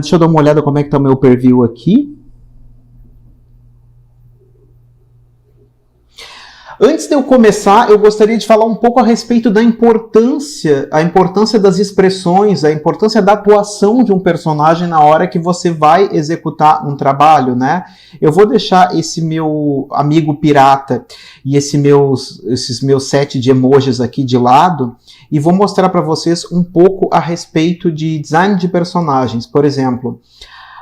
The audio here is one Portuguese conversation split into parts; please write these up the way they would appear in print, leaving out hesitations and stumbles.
Deixa eu dar uma olhada como é que está o meu preview aqui. Antes de eu começar, eu gostaria de falar um pouco a respeito da importância das expressões, a importância da atuação de um personagem na hora que você vai executar um trabalho, né? Eu vou deixar esse meu amigo pirata e esses meus set de emojis aqui de lado e vou mostrar para vocês um pouco a respeito de design de personagens. Por exemplo,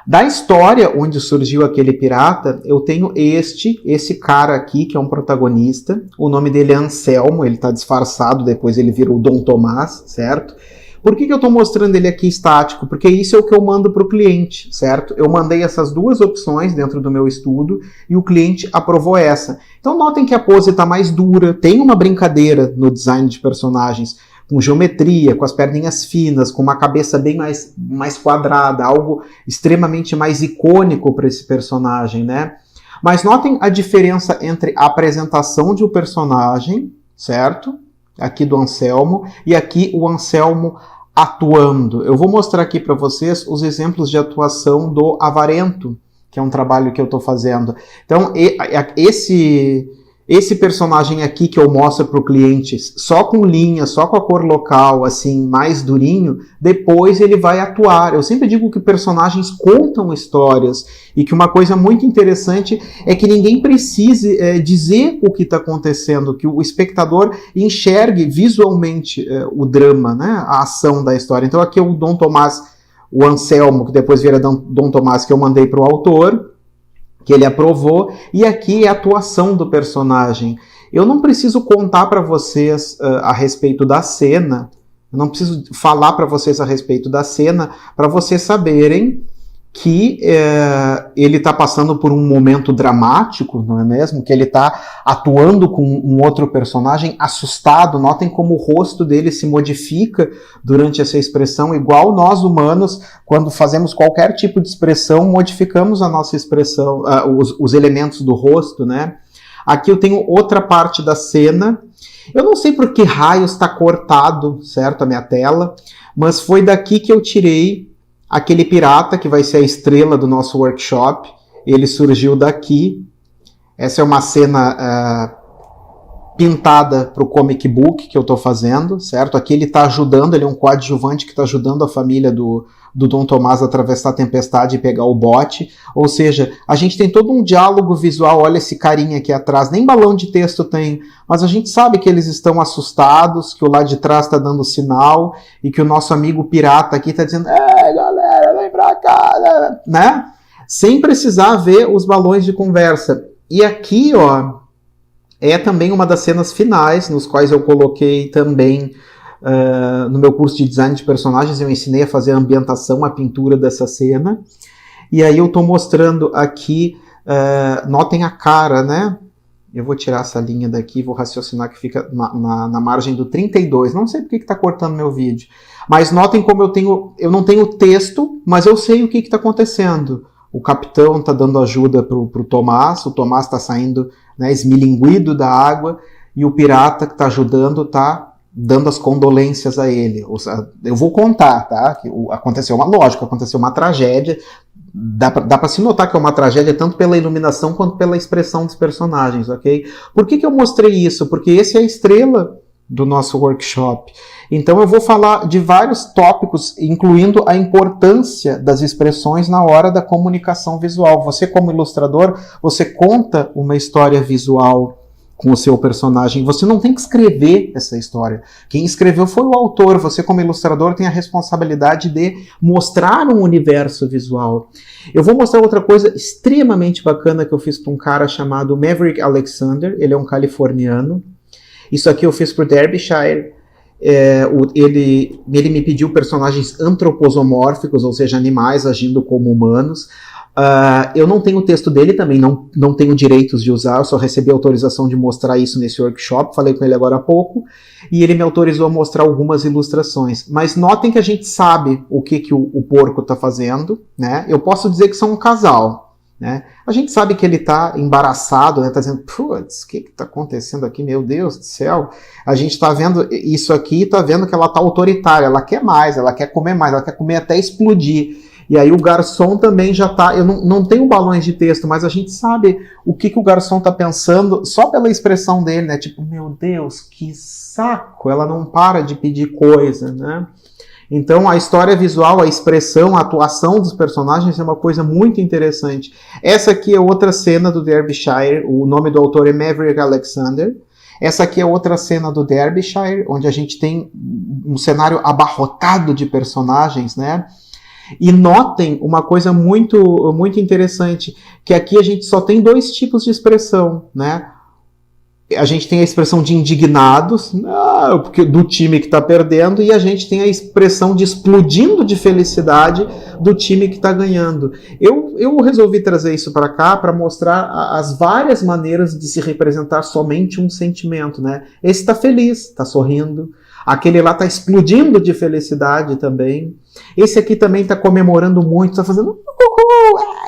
da história onde surgiu aquele pirata, eu tenho esse cara aqui, que é um protagonista. O nome dele é Anselmo, ele está disfarçado, depois ele vira o Dom Tomás, certo? Por que eu estou mostrando ele aqui estático? Porque isso é o que eu mando para o cliente, certo? Eu mandei essas duas opções dentro do meu estudo e o cliente aprovou essa. Então notem que a pose está mais dura, tem uma brincadeira no design de personagens, com geometria, com as perninhas finas, com uma cabeça bem mais quadrada, algo extremamente mais icônico para esse personagem, né? Mas notem a diferença entre a apresentação de um personagem, certo? Aqui do Anselmo, e aqui o Anselmo atuando. Eu vou mostrar aqui para vocês os exemplos de atuação do Avarento, que é um trabalho que eu estou fazendo. Então, esse personagem aqui que eu mostro para o cliente só com linha, só com a cor local, assim, mais durinho, depois ele vai atuar. Eu sempre digo que personagens contam histórias e que uma coisa muito interessante é que ninguém precise dizer o que está acontecendo, que o espectador enxergue visualmente o drama, né, a ação da história. Então aqui é o Dom Tomás, o Anselmo, que depois vira Dom Tomás, que eu mandei para o autor, que ele aprovou, e aqui é a atuação do personagem. Eu não preciso contar para vocês a respeito da cena, eu não preciso falar para vocês a respeito da cena, para vocês saberem que ele está passando por um momento dramático, não é mesmo? Que ele está atuando com um outro personagem assustado. Notem como o rosto dele se modifica durante essa expressão, igual nós humanos, quando fazemos qualquer tipo de expressão, modificamos a nossa expressão, os elementos do rosto, né? Aqui eu tenho outra parte da cena. Eu não sei por que raios está cortado, certo, a minha tela, mas foi daqui que eu tirei aquele pirata que vai ser a estrela do nosso workshop. Ele surgiu daqui. Essa é uma cena pintada para o comic book que eu estou fazendo, certo? Aqui ele está ajudando, ele é um coadjuvante que está ajudando a família do Dom Tomás a atravessar a tempestade e pegar o bote. Ou seja, a gente tem todo um diálogo visual. Olha esse carinha aqui atrás, nem balão de texto tem, mas a gente sabe que eles estão assustados, que o lado de trás está dando sinal e que o nosso amigo pirata aqui está dizendo: galera, vem pra cá, né? Sem precisar ver os balões de conversa. E aqui, ó, é também uma das cenas finais, nos quais eu coloquei também, no meu curso de design de personagens, eu ensinei a fazer a ambientação, a pintura dessa cena. E aí eu estou mostrando aqui, notem a cara, né? Eu vou tirar essa linha daqui, vou raciocinar que fica na margem do 32. Não sei porque que está cortando meu vídeo. Mas notem como eu não tenho texto, mas eu sei o que está acontecendo. O capitão está dando ajuda para o Tomás está saindo, né, esmilinguido da água, e o pirata que está ajudando está dando as condolências a ele. Eu vou contar, tá? Que aconteceu uma tragédia. Dá para se notar que é uma tragédia tanto pela iluminação quanto pela expressão dos personagens, ok? Por que eu mostrei isso? Porque esse é a estrela do nosso workshop. Então eu vou falar de vários tópicos, incluindo a importância das expressões na hora da comunicação visual. Você, como ilustrador, você conta uma história visual com o seu personagem. Você não tem que escrever essa história. Quem escreveu foi o autor. Você, como ilustrador, tem a responsabilidade de mostrar um universo visual. Eu vou mostrar outra coisa extremamente bacana que eu fiz para um cara chamado Maverick Alexander. Ele é um californiano. Isso aqui eu fiz para o Derbyshire. Ele me pediu personagens antroposomórficos, ou seja, animais agindo como humanos. Eu não tenho o texto dele também, não tenho direitos de usar, eu só recebi autorização de mostrar isso nesse workshop, falei com ele agora há pouco, e ele me autorizou a mostrar algumas ilustrações. Mas notem que a gente sabe o que o porco está fazendo, né? Eu posso dizer que são um casal. Né? A gente sabe que ele está embaraçado, né? Tá dizendo, putz, o que está acontecendo aqui, meu Deus do céu? A gente está vendo isso aqui e está vendo que ela está autoritária, ela quer mais, ela quer comer mais, ela quer comer até explodir. E aí o garçom também já tá... Eu não tenho balões de texto, mas a gente sabe o que o garçom tá pensando só pela expressão dele, né? Tipo, meu Deus, que saco! Ela não para de pedir coisa, né? Então a história visual, a expressão, a atuação dos personagens é uma coisa muito interessante. Essa aqui é outra cena do Derbyshire, o nome do autor é Maverick Alexander. Essa aqui é outra cena do Derbyshire, onde a gente tem um cenário abarrotado de personagens, né? E notem uma coisa muito, muito interessante, que aqui a gente só tem dois tipos de expressão, né? A gente tem a expressão de indignados, porque do time que está perdendo, e a gente tem a expressão de explodindo de felicidade do time que está ganhando. Eu resolvi trazer isso para cá para mostrar as várias maneiras de se representar somente um sentimento, né? Esse está feliz, está sorrindo. Aquele lá está explodindo de felicidade também. Esse aqui também está comemorando muito, está fazendo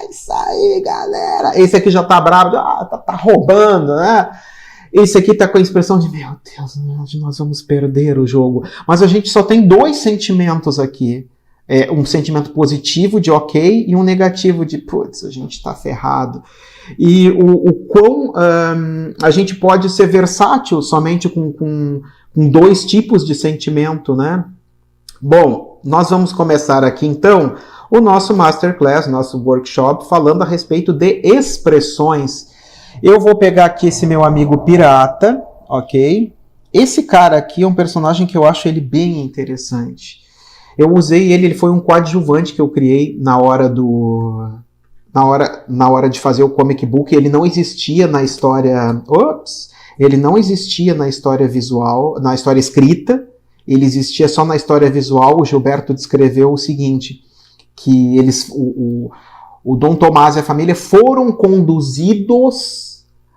é isso aí, galera. Esse aqui já está bravo, tá roubando, né? Esse aqui tá com a expressão de, meu Deus, nós vamos perder o jogo. Mas a gente só tem dois sentimentos aqui. Um sentimento positivo de ok e um negativo de, putz, a gente tá ferrado. E o quão a gente pode ser versátil somente com dois tipos de sentimento, né? Bom, nós vamos começar aqui então o nosso Masterclass, nosso workshop, falando a respeito de expressões. Eu vou pegar aqui esse meu amigo pirata, ok? Esse cara aqui é um personagem que eu acho ele bem interessante. Eu usei ele foi um coadjuvante que eu criei na hora de fazer o comic book. Ele não existia na história... Ele não existia na história visual, na história escrita. Ele existia só na história visual. O Gilberto descreveu o seguinte, que eles... O Dom Tomás e a família foram conduzidos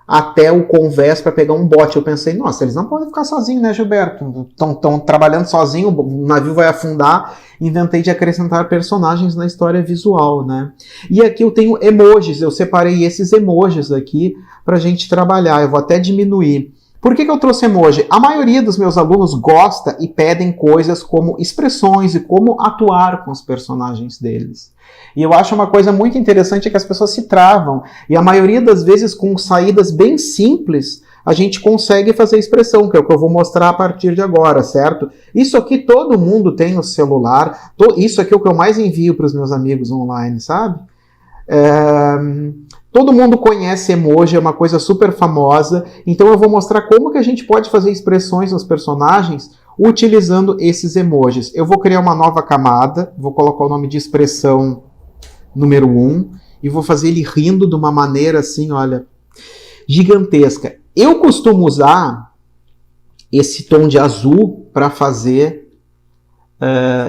até o convés para pegar um bote. Eu pensei, nossa, eles não podem ficar sozinhos, né, Gilberto? Estão trabalhando sozinhos, o navio vai afundar. Inventei de acrescentar personagens na história visual, né? E aqui eu tenho emojis, eu separei esses emojis aqui para a gente trabalhar. Eu vou até diminuir. Por que eu trouxe emoji? A maioria dos meus alunos gosta e pedem coisas como expressões e como atuar com os personagens deles. E eu acho uma coisa muito interessante que as pessoas se travam. E a maioria das vezes com saídas bem simples, a gente consegue fazer expressão, que é o que eu vou mostrar a partir de agora, certo? Isso aqui todo mundo tem no celular. Isso aqui é o que eu mais envio para os meus amigos online, sabe? Todo mundo conhece emoji, é uma coisa super famosa, então eu vou mostrar como que a gente pode fazer expressões nos personagens utilizando esses emojis. Eu vou criar uma nova camada, vou colocar o nome de expressão número 1 e vou fazer ele rindo de uma maneira assim, olha, gigantesca. Eu costumo usar esse tom de azul para fazer...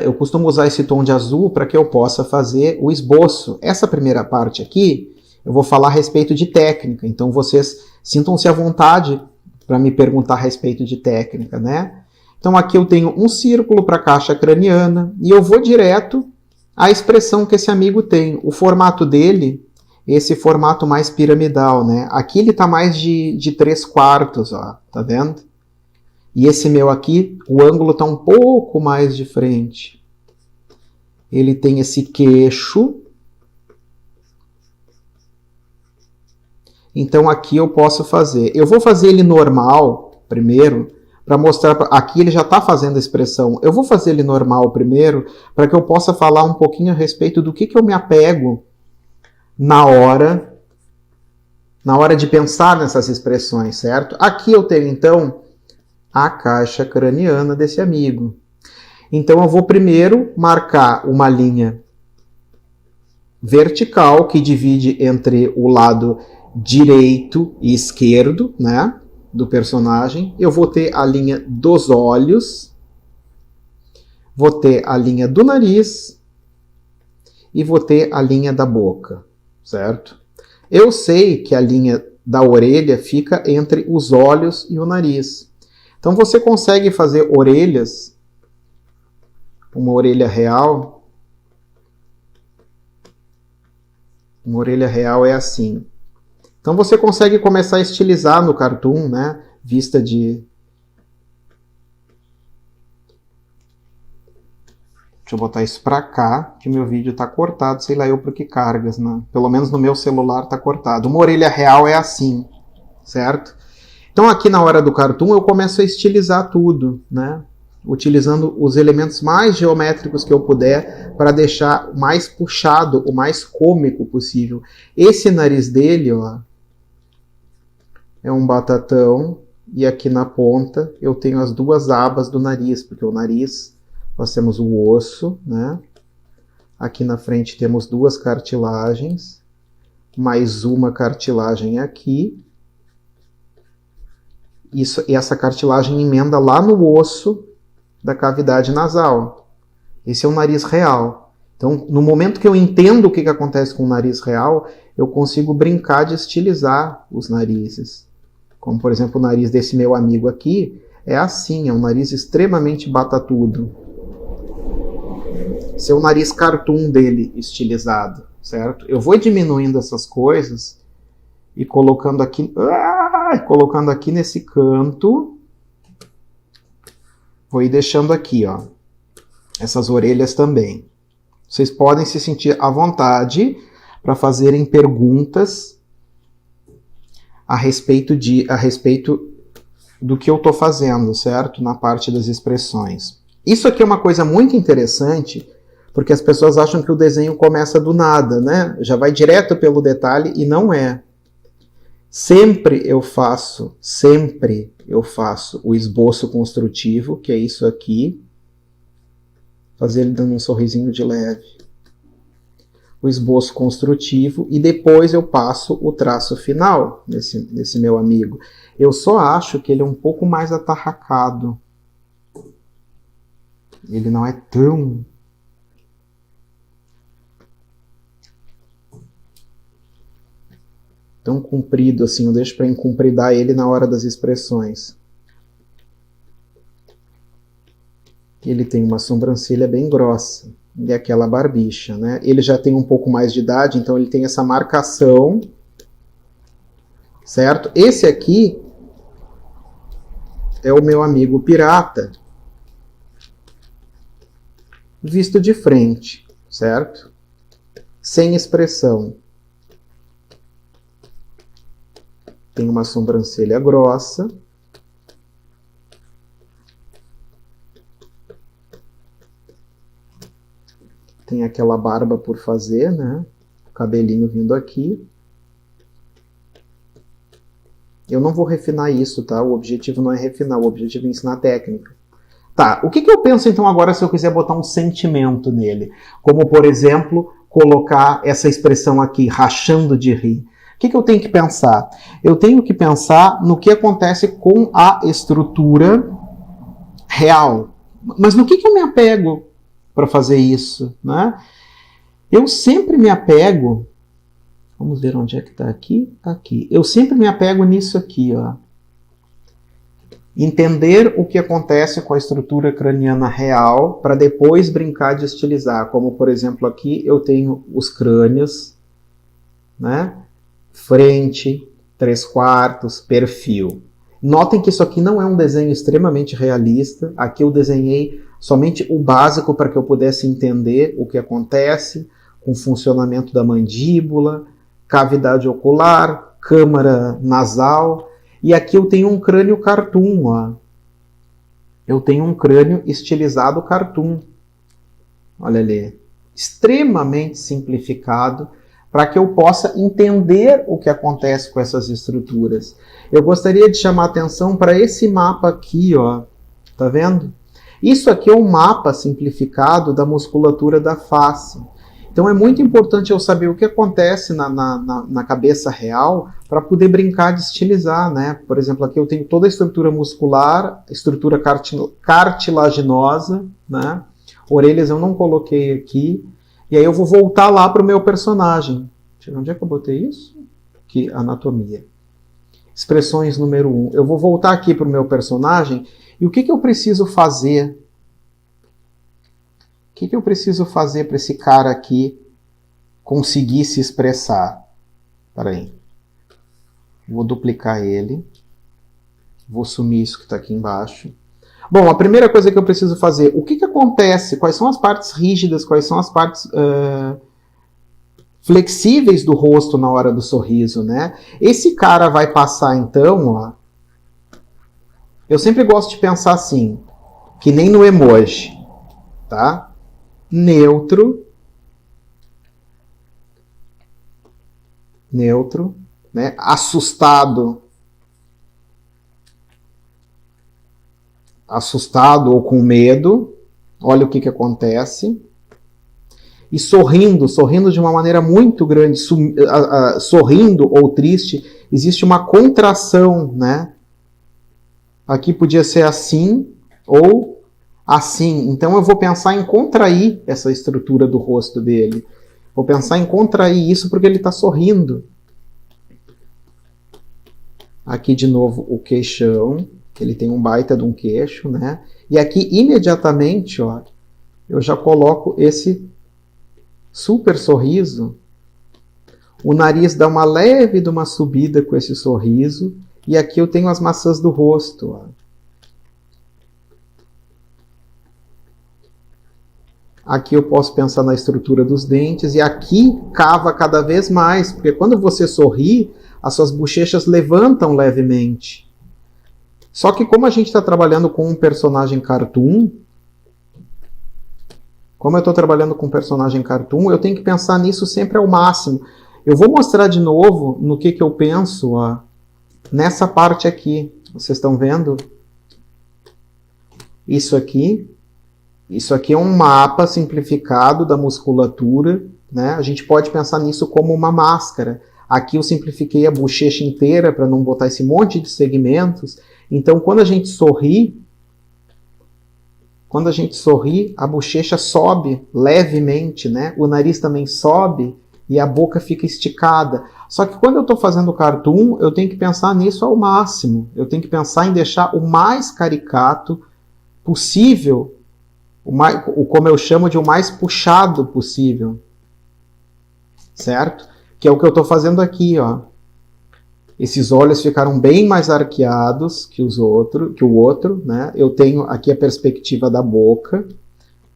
eu costumo usar esse tom de azul para que eu possa fazer o esboço. Essa primeira parte aqui, eu vou falar a respeito de técnica, então vocês sintam-se à vontade para me perguntar a respeito de técnica, né? Então aqui eu tenho um círculo para a caixa craniana e eu vou direto à expressão que esse amigo tem. O formato dele, esse formato mais piramidal, né? Aqui ele está mais de 3/4, ó, tá vendo? E esse meu aqui, o ângulo está um pouco mais de frente. Ele tem esse queixo. Então aqui eu posso fazer. Eu vou fazer ele normal primeiro, para mostrar... Aqui ele já está fazendo a expressão. Eu vou fazer ele normal primeiro, para que eu possa falar um pouquinho a respeito do que eu me apego na hora de pensar nessas expressões, certo? Aqui eu tenho, então, a caixa craniana desse amigo. Então eu vou primeiro marcar uma linha vertical que divide entre o lado direito e esquerdo, né, do personagem. Eu vou ter a linha dos olhos, vou ter a linha do nariz e vou ter a linha da boca, certo? Eu sei que a linha da orelha fica entre os olhos e o nariz. Então você consegue fazer orelhas, uma orelha real. Uma orelha real é assim. Então você consegue começar a estilizar no cartoon, né? Vista de... Deixa eu botar isso pra cá, que meu vídeo tá cortado, sei lá eu por que cargas, né? Pelo menos no meu celular tá cortado. Uma orelha real é assim, certo? Então aqui na hora do cartoon eu começo a estilizar tudo, né? Utilizando os elementos mais geométricos que eu puder para deixar o mais puxado, o mais cômico possível. Esse nariz dele, ó, é um batatão, e aqui na ponta eu tenho as duas abas do nariz, porque o nariz, nós temos o osso, né? Aqui na frente temos duas cartilagens, mais uma cartilagem aqui. Isso, e essa cartilagem emenda lá no osso da cavidade nasal. Esse é o nariz real. Então, no momento que eu entendo o que acontece com o nariz real, eu consigo brincar de estilizar os narizes. Como, por exemplo, o nariz desse meu amigo aqui é assim, é um nariz extremamente batatudo. Esse é o nariz cartoon dele, estilizado, certo? Eu vou diminuindo essas coisas e colocando aqui nesse canto. Vou ir deixando aqui, ó, essas orelhas também. Vocês podem se sentir à vontade para fazerem perguntas a respeito do que eu estou fazendo, certo? Na parte das expressões. Isso aqui é uma coisa muito interessante, porque as pessoas acham que o desenho começa do nada, né? Já vai direto pelo detalhe e não é. Sempre eu faço o esboço construtivo, que é isso aqui. Fazer ele dando um sorrisinho de leve. O esboço construtivo e depois eu passo o traço final nesse meu amigo. Eu só acho que ele é um pouco mais atarracado. Ele não é tão comprido assim, eu deixo para encompridar ele na hora das expressões. Ele tem uma sobrancelha bem grossa, e aquela barbicha, né? Ele já tem um pouco mais de idade, então ele tem essa marcação, certo? Esse aqui é o meu amigo pirata, visto de frente, certo? Sem expressão. Tem uma sobrancelha grossa. Tem aquela barba por fazer, né? O cabelinho vindo aqui. Eu não vou refinar isso, tá? O objetivo não é refinar, o objetivo é ensinar técnica. Tá, o que eu penso então agora se eu quiser botar um sentimento nele? Como, por exemplo, colocar essa expressão aqui, rachando de rir. O que eu tenho que pensar? Eu tenho que pensar no que acontece com a estrutura real. Mas no que eu me apego para fazer isso, né? Eu sempre me apego, vamos ver onde é que está aqui, aqui. Eu sempre me apego nisso aqui, ó. Entender o que acontece com a estrutura craniana real para depois brincar de estilizar, como por exemplo aqui eu tenho os crânios, né? Frente, 3/4, perfil. Notem que isso aqui não é um desenho extremamente realista. Aqui eu desenhei somente o básico para que eu pudesse entender o que acontece com o funcionamento da mandíbula, cavidade ocular, câmara nasal. E aqui eu tenho um crânio cartoon, ó. Eu tenho um crânio estilizado cartoon. Olha ali. Extremamente simplificado para que eu possa entender o que acontece com essas estruturas. Eu gostaria de chamar a atenção para esse mapa aqui, ó. Tá vendo? Isso aqui é um mapa simplificado da musculatura da face. Então é muito importante eu saber o que acontece na cabeça real para poder brincar de estilizar, né? Por exemplo, aqui eu tenho toda a estrutura muscular, estrutura cartilaginosa, né? Orelhas eu não coloquei aqui. E aí eu vou voltar lá para o meu personagem. Deixa eu ver onde é que eu botei isso? Aqui, anatomia. Expressões número 1. Eu vou voltar aqui para o meu personagem. E o que eu preciso fazer? O que eu preciso fazer para esse cara aqui conseguir se expressar? Espera aí. Vou duplicar ele. Vou sumir isso que está aqui embaixo. Bom, a primeira coisa que eu preciso fazer, o que acontece? Quais são as partes rígidas, quais são as partes flexíveis do rosto na hora do sorriso, né? Esse cara vai passar então, ó. Eu sempre gosto de pensar assim, que nem no emoji, tá? Neutro, né? Assustado ou com medo. Olha o que acontece. E sorrindo de uma maneira muito grande, sorrindo ou triste, existe uma contração, né? Aqui podia ser assim ou assim. Então eu vou pensar em contrair essa estrutura do rosto dele. Vou pensar em contrair isso porque ele está sorrindo. Aqui de novo o queixão, que ele tem um baita de um queixo, né? E aqui imediatamente, ó, eu já coloco esse super sorriso. O nariz dá uma leve de uma subida com esse sorriso. E aqui eu tenho as maçãs do rosto. Ó. Aqui eu posso pensar na estrutura dos dentes. E aqui cava cada vez mais. Porque quando você sorri, as suas bochechas levantam levemente. Só que como a gente está trabalhando com um personagem cartoon, eu tenho que pensar nisso sempre ao máximo. Eu vou mostrar de novo no que eu penso, ó, nessa parte aqui. Vocês estão vendo? Isso aqui é um mapa simplificado da musculatura, né? A gente pode pensar nisso como uma máscara. Aqui eu simplifiquei a bochecha inteira para não botar esse monte de segmentos. Então, quando a gente sorri, a bochecha sobe levemente, né? O nariz também sobe e a boca fica esticada. Só que quando eu estou fazendo cartoon, eu tenho que pensar nisso ao máximo. Eu tenho que pensar em deixar o mais caricato possível, como eu chamo de o mais puxado possível. Certo? Que é o que eu estou fazendo aqui, ó. Esses olhos ficaram bem mais arqueados que o outro, né? Eu tenho aqui a perspectiva da boca,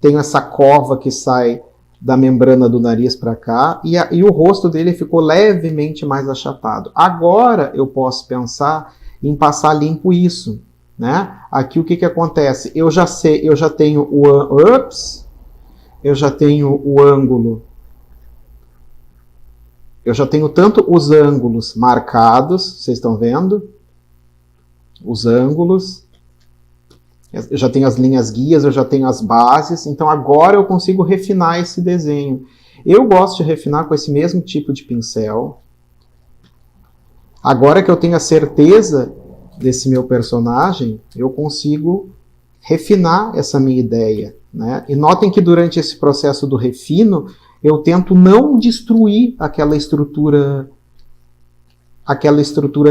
tenho essa cova que sai da membrana do nariz para cá, e o rosto dele ficou levemente mais achatado. Agora eu posso pensar em passar limpo isso, né? Aqui o que acontece? Eu já tenho o ângulo. Eu já tenho tanto os ângulos marcados, vocês estão vendo? Os ângulos. Eu já tenho as linhas guias, eu já tenho as bases. Então agora eu consigo refinar esse desenho. Eu gosto de refinar com esse mesmo tipo de pincel. Agora que eu tenho a certeza desse meu personagem, eu consigo refinar essa minha ideia, né? E notem que durante esse processo do refino, eu tento não destruir aquela estrutura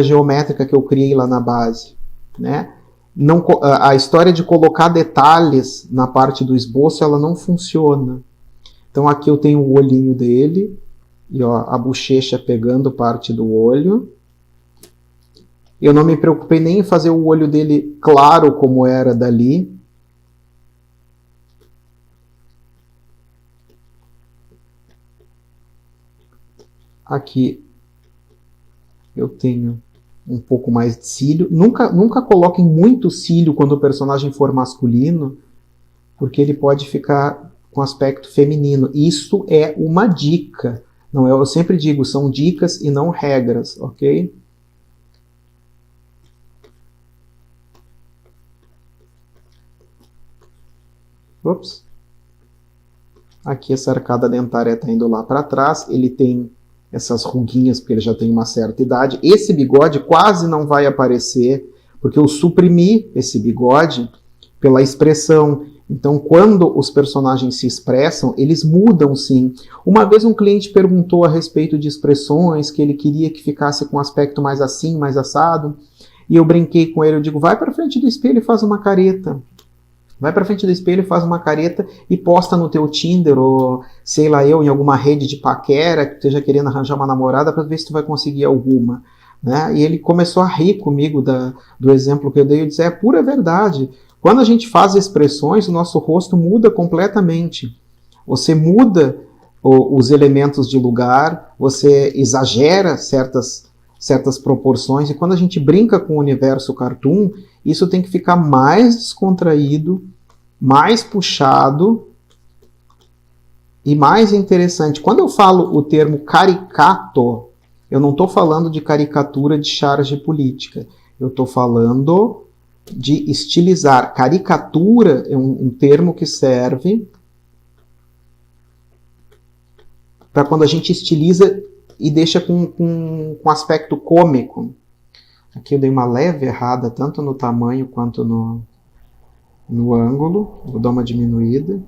geométrica que eu criei lá na base, né? Não, a história de colocar detalhes na parte do esboço, ela não funciona. Então aqui eu tenho o olhinho dele, e ó, a bochecha pegando parte do olho. Eu não me preocupei nem em fazer o olho dele claro como era dali. Aqui eu tenho um pouco mais de cílio. Nunca coloquem muito cílio quando o personagem for masculino, porque ele pode ficar com aspecto feminino. Isso é uma dica. Não, eu sempre digo, são dicas e não regras, ok? Ops. Aqui essa arcada dentária está indo lá para trás. Ele tem essas ruguinhas, porque ele já tem uma certa idade. Esse bigode quase não vai aparecer, porque eu suprimi esse bigode pela expressão. Então, quando os personagens se expressam, eles mudam sim. Uma vez um cliente perguntou a respeito de expressões, que ele queria que ficasse com um aspecto mais assim, mais assado, e eu brinquei com ele, eu digo, vai para frente do espelho e faz uma careta. Vai pra frente do espelho, faz uma careta e posta no teu Tinder ou, sei lá eu, em alguma rede de paquera que esteja querendo arranjar uma namorada para ver se tu vai conseguir alguma. Né? E ele começou a rir comigo do exemplo que eu dei. Eu disse, é pura verdade. Quando a gente faz expressões, o nosso rosto muda completamente. Você muda os elementos de lugar, você exagera certas proporções, e quando a gente brinca com o universo cartoon, isso tem que ficar mais descontraído, mais puxado e mais interessante. Quando eu falo o termo caricato, eu não estou falando de caricatura de charge política, eu estou falando de estilizar. Caricatura é um termo que serve para quando a gente estiliza e deixa com aspecto cômico. Aqui eu dei uma leve errada, tanto no tamanho quanto no ângulo. Vou dar uma diminuída.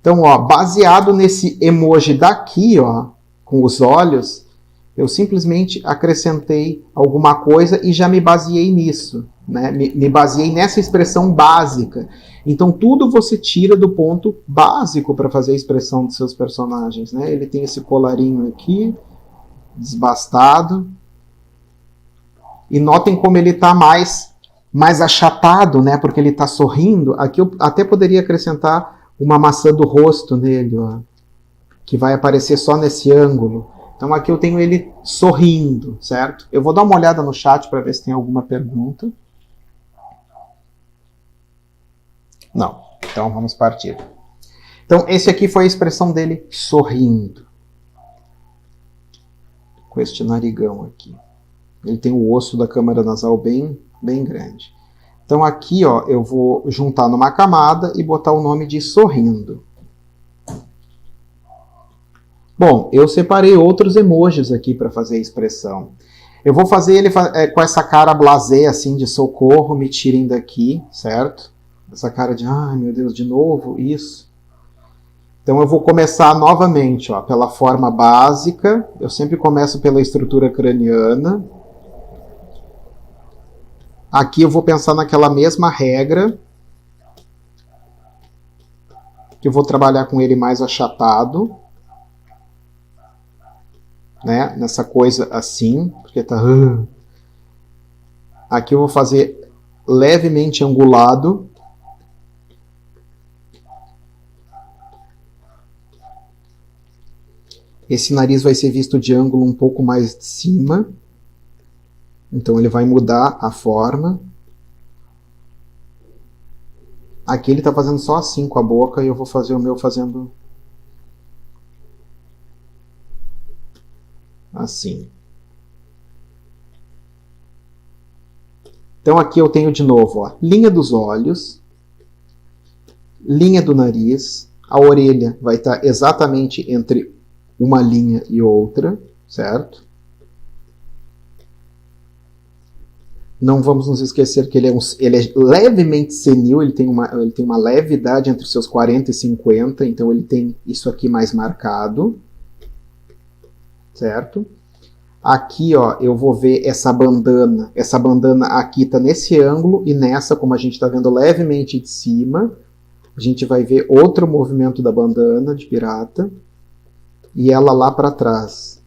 Então, ó, baseado nesse emoji daqui, ó, com os olhos, eu simplesmente acrescentei alguma coisa e já me baseei nisso, né? Me baseei nessa expressão básica. Então, tudo você tira do ponto básico para fazer a expressão dos seus personagens, né? Ele tem esse colarinho aqui, desbastado. E notem como ele está mais achatado, né? Porque ele está sorrindo. Aqui eu até poderia acrescentar uma maçã do rosto nele, ó, que vai aparecer só nesse ângulo. Então aqui eu tenho ele sorrindo, certo? Eu vou dar uma olhada no chat para ver se tem alguma pergunta. Não. Então vamos partir. Então esse aqui foi a expressão dele sorrindo. Com este narigão aqui. Ele tem o osso da câmara nasal bem grande. Então aqui, ó, eu vou juntar numa camada e botar o nome de sorrindo. Bom, eu separei outros emojis aqui para fazer a expressão. Eu vou fazer ele com essa cara blasé, assim, de socorro, me tirem daqui, certo? Essa cara de, ai meu Deus, de novo, isso. Então eu vou começar novamente, ó, pela forma básica. Eu sempre começo pela estrutura craniana. Aqui eu vou pensar naquela mesma regra, que eu vou trabalhar com ele mais achatado, né? Nessa coisa assim, porque tá... Aqui eu vou fazer levemente angulado. Esse nariz vai ser visto de ângulo um pouco mais de cima. Então ele vai mudar a forma. Aqui ele está fazendo só assim com a boca e eu vou fazer o meu fazendo assim. Então aqui eu tenho de novo, ó, linha dos olhos, linha do nariz, a orelha vai estar exatamente entre uma linha e outra, certo? Não vamos nos esquecer que ele é levemente senil, ele tem uma leve idade entre os seus 40 e 50, então ele tem isso aqui mais marcado, certo? Aqui, ó, eu vou ver essa bandana aqui está nesse ângulo, e nessa, como a gente está vendo levemente de cima, a gente vai ver outro movimento da bandana de pirata, e ela lá para trás.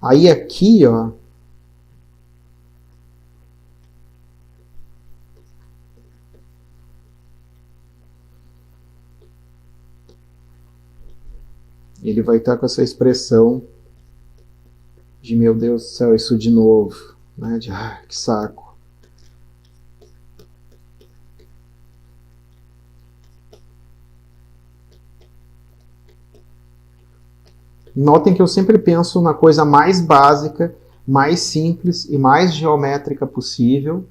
Aí aqui, ó, ele vai estar com essa expressão de meu Deus do céu, isso de novo, né? De que saco. Notem que eu sempre penso na coisa mais básica, mais simples e mais geométrica possível,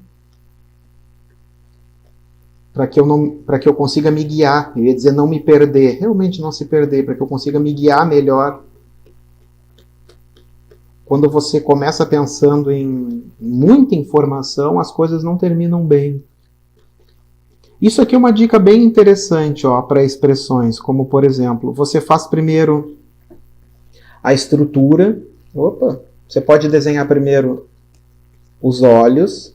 para que eu consiga me guiar. Eu ia dizer não me perder, realmente não se perder, para que eu consiga me guiar melhor. Quando você começa pensando em muita informação, as coisas não terminam bem. Isso aqui é uma dica bem interessante, ó, para expressões, como por exemplo, você faz primeiro a estrutura. Opa! Você pode desenhar primeiro os olhos.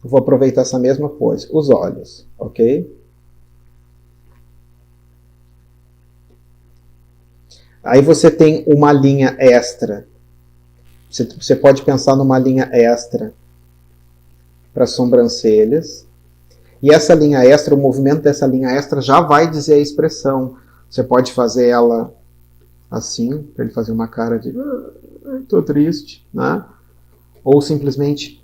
Vou aproveitar essa mesma coisa, os olhos, ok? Aí você tem uma linha extra Você pode pensar numa linha extra para sobrancelhas. E essa linha extra, o movimento dessa linha extra já vai dizer a expressão. Você pode fazer ela assim, para ele fazer uma cara de tô triste, né? Ou simplesmente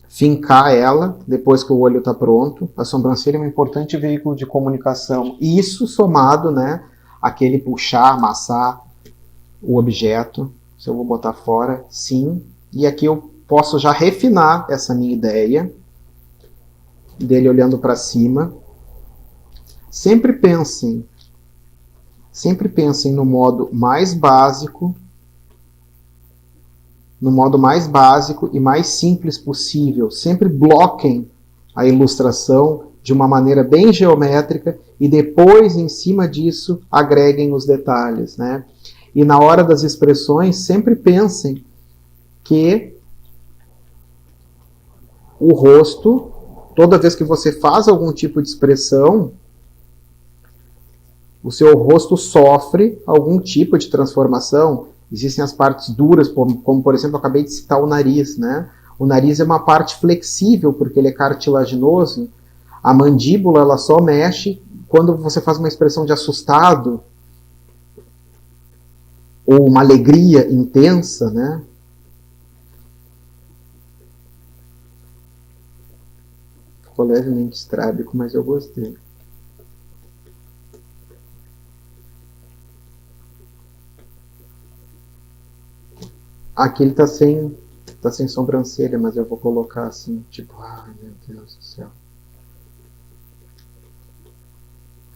fincar ela depois que o olho está pronto. A sobrancelha é um importante veículo de comunicação. E isso somado, né, aquele puxar, amassar o objeto. Se eu vou botar fora, sim. E aqui eu posso já refinar essa minha ideia dele olhando para cima. Sempre pensem no modo mais básico, e mais simples possível. Sempre bloquem a ilustração de uma maneira bem geométrica e depois, em cima disso, agreguem os detalhes, né? E na hora das expressões, sempre pensem que o rosto, toda vez que você faz algum tipo de expressão, o seu rosto sofre algum tipo de transformação. Existem as partes duras, como por exemplo, eu acabei de citar o nariz, né? O nariz é uma parte flexível, porque ele é cartilaginoso. A mandíbula, ela só mexe quando você faz uma expressão de assustado, ou uma alegria intensa, né? Ficou levemente estrábico, mas eu gostei. Aqui ele tá sem sobrancelha, mas eu vou colocar assim, tipo, ai meu Deus do céu.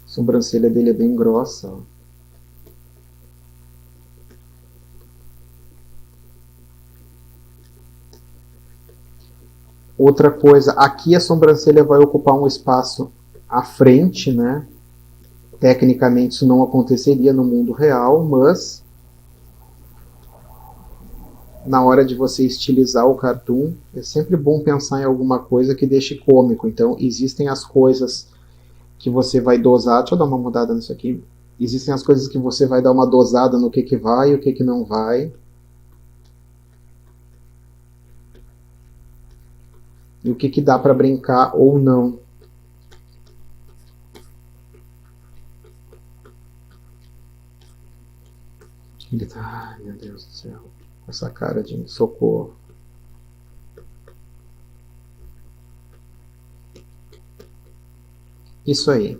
A sobrancelha dele é bem grossa, ó. Outra coisa, aqui a sobrancelha vai ocupar um espaço à frente, né? Tecnicamente isso não aconteceria no mundo real, mas na hora de você estilizar o cartoon, é sempre bom pensar em alguma coisa que deixe cômico. Então, existem as coisas que você vai dosar. Deixa eu dar uma mudada nisso aqui. Existem as coisas que você vai dar uma dosada no que vai e o que não vai. E o que dá para brincar ou não. Ai, meu Deus do céu. Essa cara de socorro. Isso aí.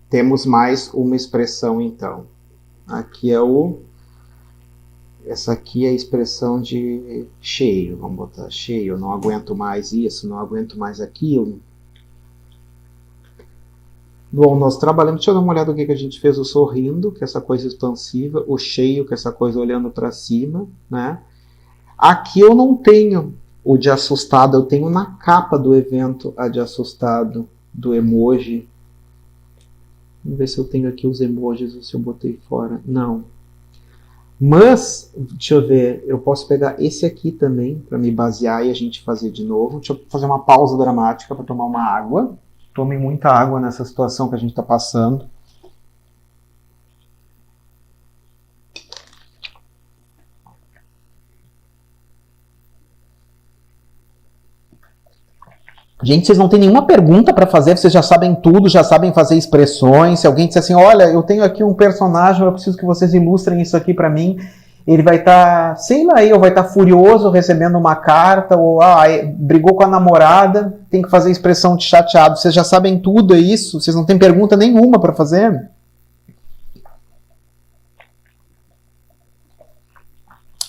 Temos mais uma expressão, então. Aqui é essa aqui é a expressão de cheio. Vamos botar cheio. Não aguento mais isso, não aguento mais aquilo. Bom, nós trabalhamos, deixa eu dar uma olhada no que a gente fez, o sorrindo, que é essa coisa expansiva, o cheio, que é essa coisa olhando para cima, né? Aqui eu não tenho o de assustado, eu tenho na capa do evento a de assustado, do emoji. Vamos ver se eu tenho aqui os emojis ou se eu botei fora. Não. Mas, deixa eu ver, eu posso pegar esse aqui também para me basear e a gente fazer de novo. Deixa eu fazer uma pausa dramática para tomar uma água. Tomem muita água nessa situação que a gente está passando. Gente, vocês não têm nenhuma pergunta para fazer, vocês já sabem tudo, já sabem fazer expressões. Se alguém disser assim, olha, eu tenho aqui um personagem, eu preciso que vocês ilustrem isso aqui para mim, ele vai estar, sei lá, ou vai estar furioso recebendo uma carta, ou brigou com a namorada, tem que fazer expressão de chateado. Vocês já sabem tudo, é isso? Vocês não têm pergunta nenhuma para fazer?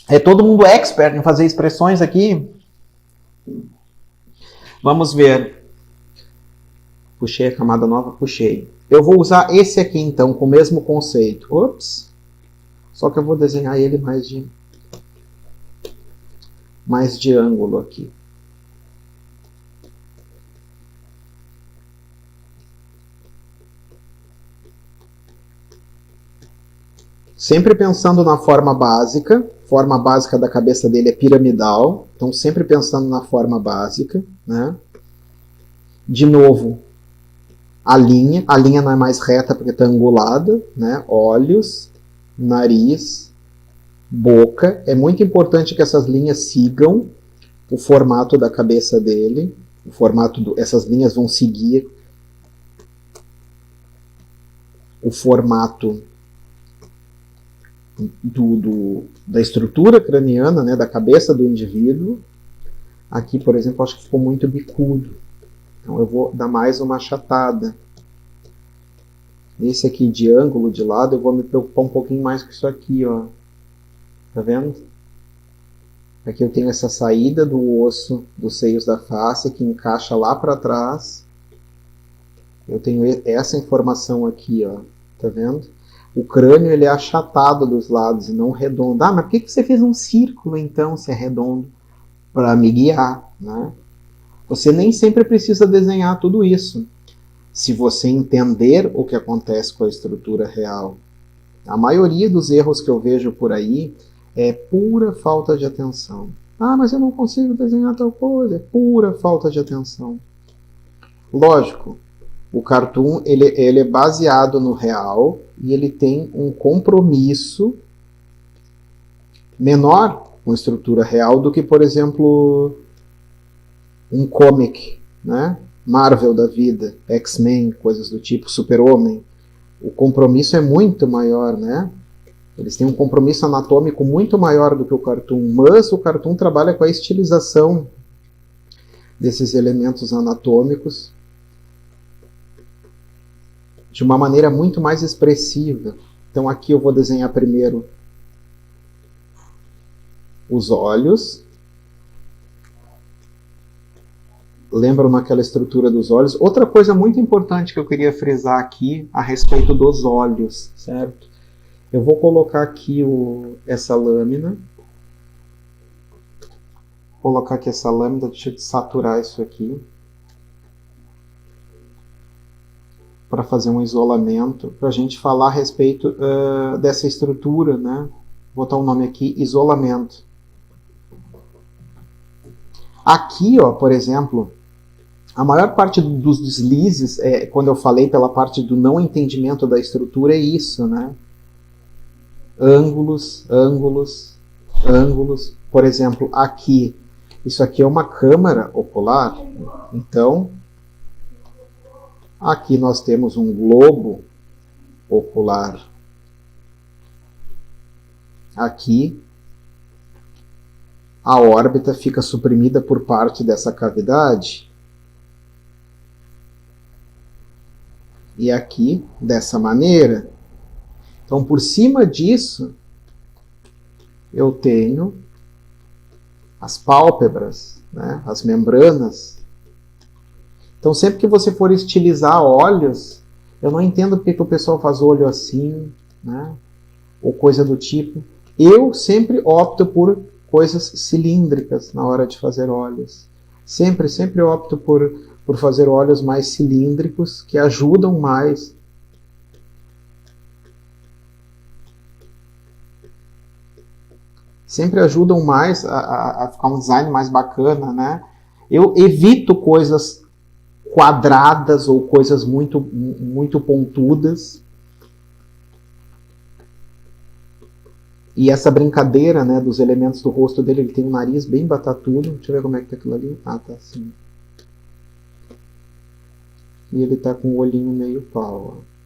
É todo mundo expert em fazer expressões aqui? Vamos ver. Puxei a camada nova, puxei. Eu vou usar esse aqui então, com o mesmo conceito. Ops. Só que eu vou desenhar ele mais de ângulo aqui. Sempre pensando na forma básica. A forma básica da cabeça dele é piramidal. Então, sempre pensando na forma básica, né? De novo, a linha. A linha não é mais reta porque está angulada, né? Olhos, nariz, boca. É muito importante que essas linhas sigam o formato da cabeça dele. O formato essas linhas vão seguir o formato da estrutura craniana, né, da cabeça do indivíduo. Aqui, por exemplo, acho que ficou muito bicudo. Então eu vou dar mais uma achatada. Esse aqui de ângulo, de lado, eu vou me preocupar um pouquinho mais com isso aqui, ó. Tá vendo? Aqui eu tenho essa saída do osso dos seios da face que encaixa lá para trás. Eu tenho essa informação aqui, ó. Tá vendo? O crânio ele é achatado dos lados e não redondo. Ah, mas por que você fez um círculo então, se é redondo? Para me guiar, né? Você nem sempre precisa desenhar tudo isso, se você entender o que acontece com a estrutura real. A maioria dos erros que eu vejo por aí é pura falta de atenção. Ah, mas eu não consigo desenhar tal coisa. É pura falta de atenção. Lógico, o cartoon ele é baseado no real e ele tem um compromisso menor com estrutura real do que, por exemplo, um comic, né? Marvel da vida, X-Men, coisas do tipo, Super-Homem. O compromisso é muito maior, né? Eles têm um compromisso anatômico muito maior do que o cartoon, mas o cartoon trabalha com a estilização desses elementos anatômicos de uma maneira muito mais expressiva. Então aqui eu vou desenhar primeiro os olhos. Lembram naquela estrutura dos olhos? Outra coisa muito importante que eu queria frisar aqui a respeito dos olhos, certo? Eu vou colocar aqui essa lâmina. Vou colocar aqui essa lâmina, deixa eu saturar isso aqui. Para fazer um isolamento, para a gente falar a respeito dessa estrutura, né? Vou botar o nome aqui, isolamento. Aqui, ó, por exemplo, a maior parte dos deslizes, quando eu falei pela parte do não entendimento da estrutura, é isso, né? Ângulos, ângulos, ângulos. Por exemplo, aqui, isso aqui é uma câmara ocular, então aqui nós temos um globo ocular. Aqui a órbita fica suprimida por parte dessa cavidade. E aqui, dessa maneira. Então, por cima disso, eu tenho as pálpebras, né? As membranas. Então, sempre que você for estilizar olhos, eu não entendo porque que o pessoal faz olho assim, né? Ou coisa do tipo. Eu sempre opto por coisas cilíndricas na hora de fazer olhos. Sempre opto por fazer olhos mais cilíndricos, que ajudam mais. Sempre ajudam mais a ficar um design mais bacana, né? Eu evito coisas quadradas ou coisas muito pontudas. E essa brincadeira, né, dos elementos do rosto dele, ele tem um nariz bem batatudo. Deixa eu ver como é que tá aquilo ali. Ah, tá assim. E ele tá com o olhinho meio pau, ó.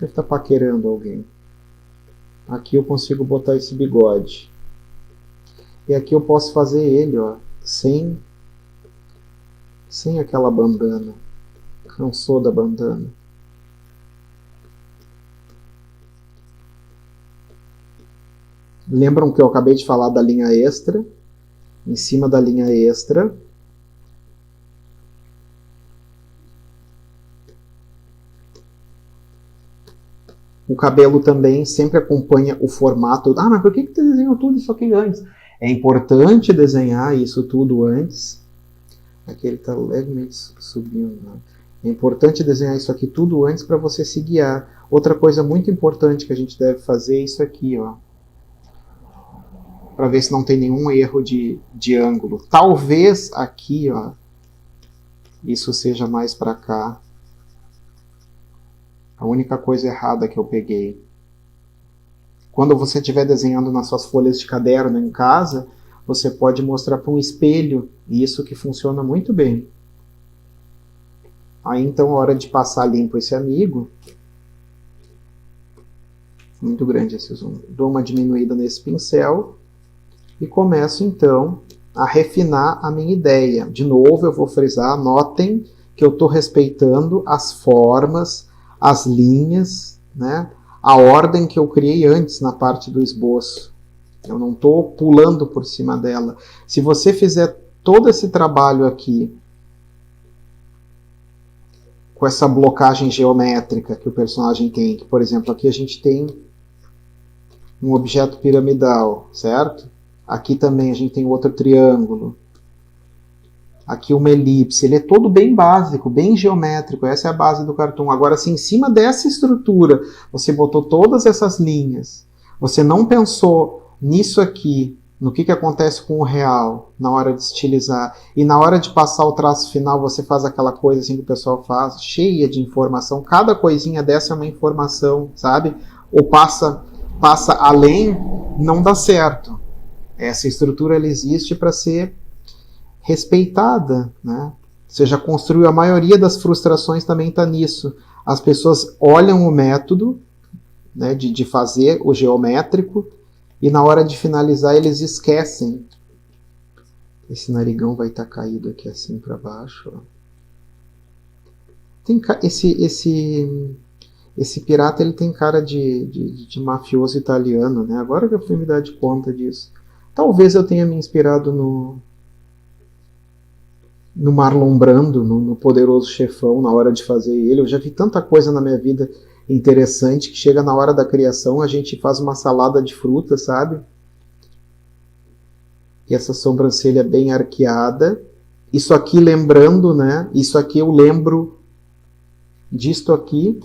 Ele tá paquerando alguém. Aqui eu consigo botar esse bigode. E aqui eu posso fazer ele, ó, sem aquela bandana. Cansou da bandana. Lembram que eu acabei de falar da linha extra? Em cima da linha extra, o cabelo também sempre acompanha o formato. Ah, mas por que você desenhou tudo isso aqui antes? É importante desenhar isso tudo antes. Aqui ele está levemente subindo, né? É importante desenhar isso aqui tudo antes para você se guiar. Outra coisa muito importante que a gente deve fazer é isso aqui, ó. Para ver se não tem nenhum erro de ângulo. Talvez aqui, ó, isso seja mais para cá. A única coisa errada que eu peguei. Quando você estiver desenhando nas suas folhas de caderno em casa, você pode mostrar para um espelho, e isso que funciona muito bem. Aí então, a hora de passar limpo esse amigo, muito grande esse zoom, dou uma diminuída nesse pincel e começo então a refinar a minha ideia. De novo eu vou frisar, notem que eu estou respeitando as formas, as linhas, né? A ordem que eu criei antes na parte do esboço. Eu não estou pulando por cima dela. Se você fizer todo esse trabalho aqui com essa blocagem geométrica que o personagem tem, que, por exemplo, aqui a gente tem um objeto piramidal, certo? Aqui também a gente tem outro triângulo. Aqui uma elipse. Ele é todo bem básico, bem geométrico. Essa é a base do cartoon. Agora, se em cima dessa estrutura você botou todas essas linhas, você não pensou nisso aqui, no que acontece com o real na hora de estilizar, e na hora de passar o traço final você faz aquela coisa assim que o pessoal faz, cheia de informação, cada coisinha dessa é uma informação, sabe? Ou passa além, não dá certo. Essa estrutura ela existe para ser respeitada, né? Você já construiu, a maioria das frustrações também está nisso. As pessoas olham o método, né, de fazer o geométrico, e na hora de finalizar eles esquecem. Esse narigão vai estar caído aqui assim para baixo. Ó. Tem esse pirata ele tem cara de mafioso italiano, né? Agora que eu fui me dar de conta disso. Talvez eu tenha me inspirado no Marlon Brando, no Poderoso Chefão, na hora de fazer ele. Eu já vi tanta coisa na minha vida interessante que chega na hora da criação, a gente faz uma salada de frutas, sabe? E essa sobrancelha bem arqueada. Isso aqui lembrando, né? Isso aqui eu lembro disto aqui.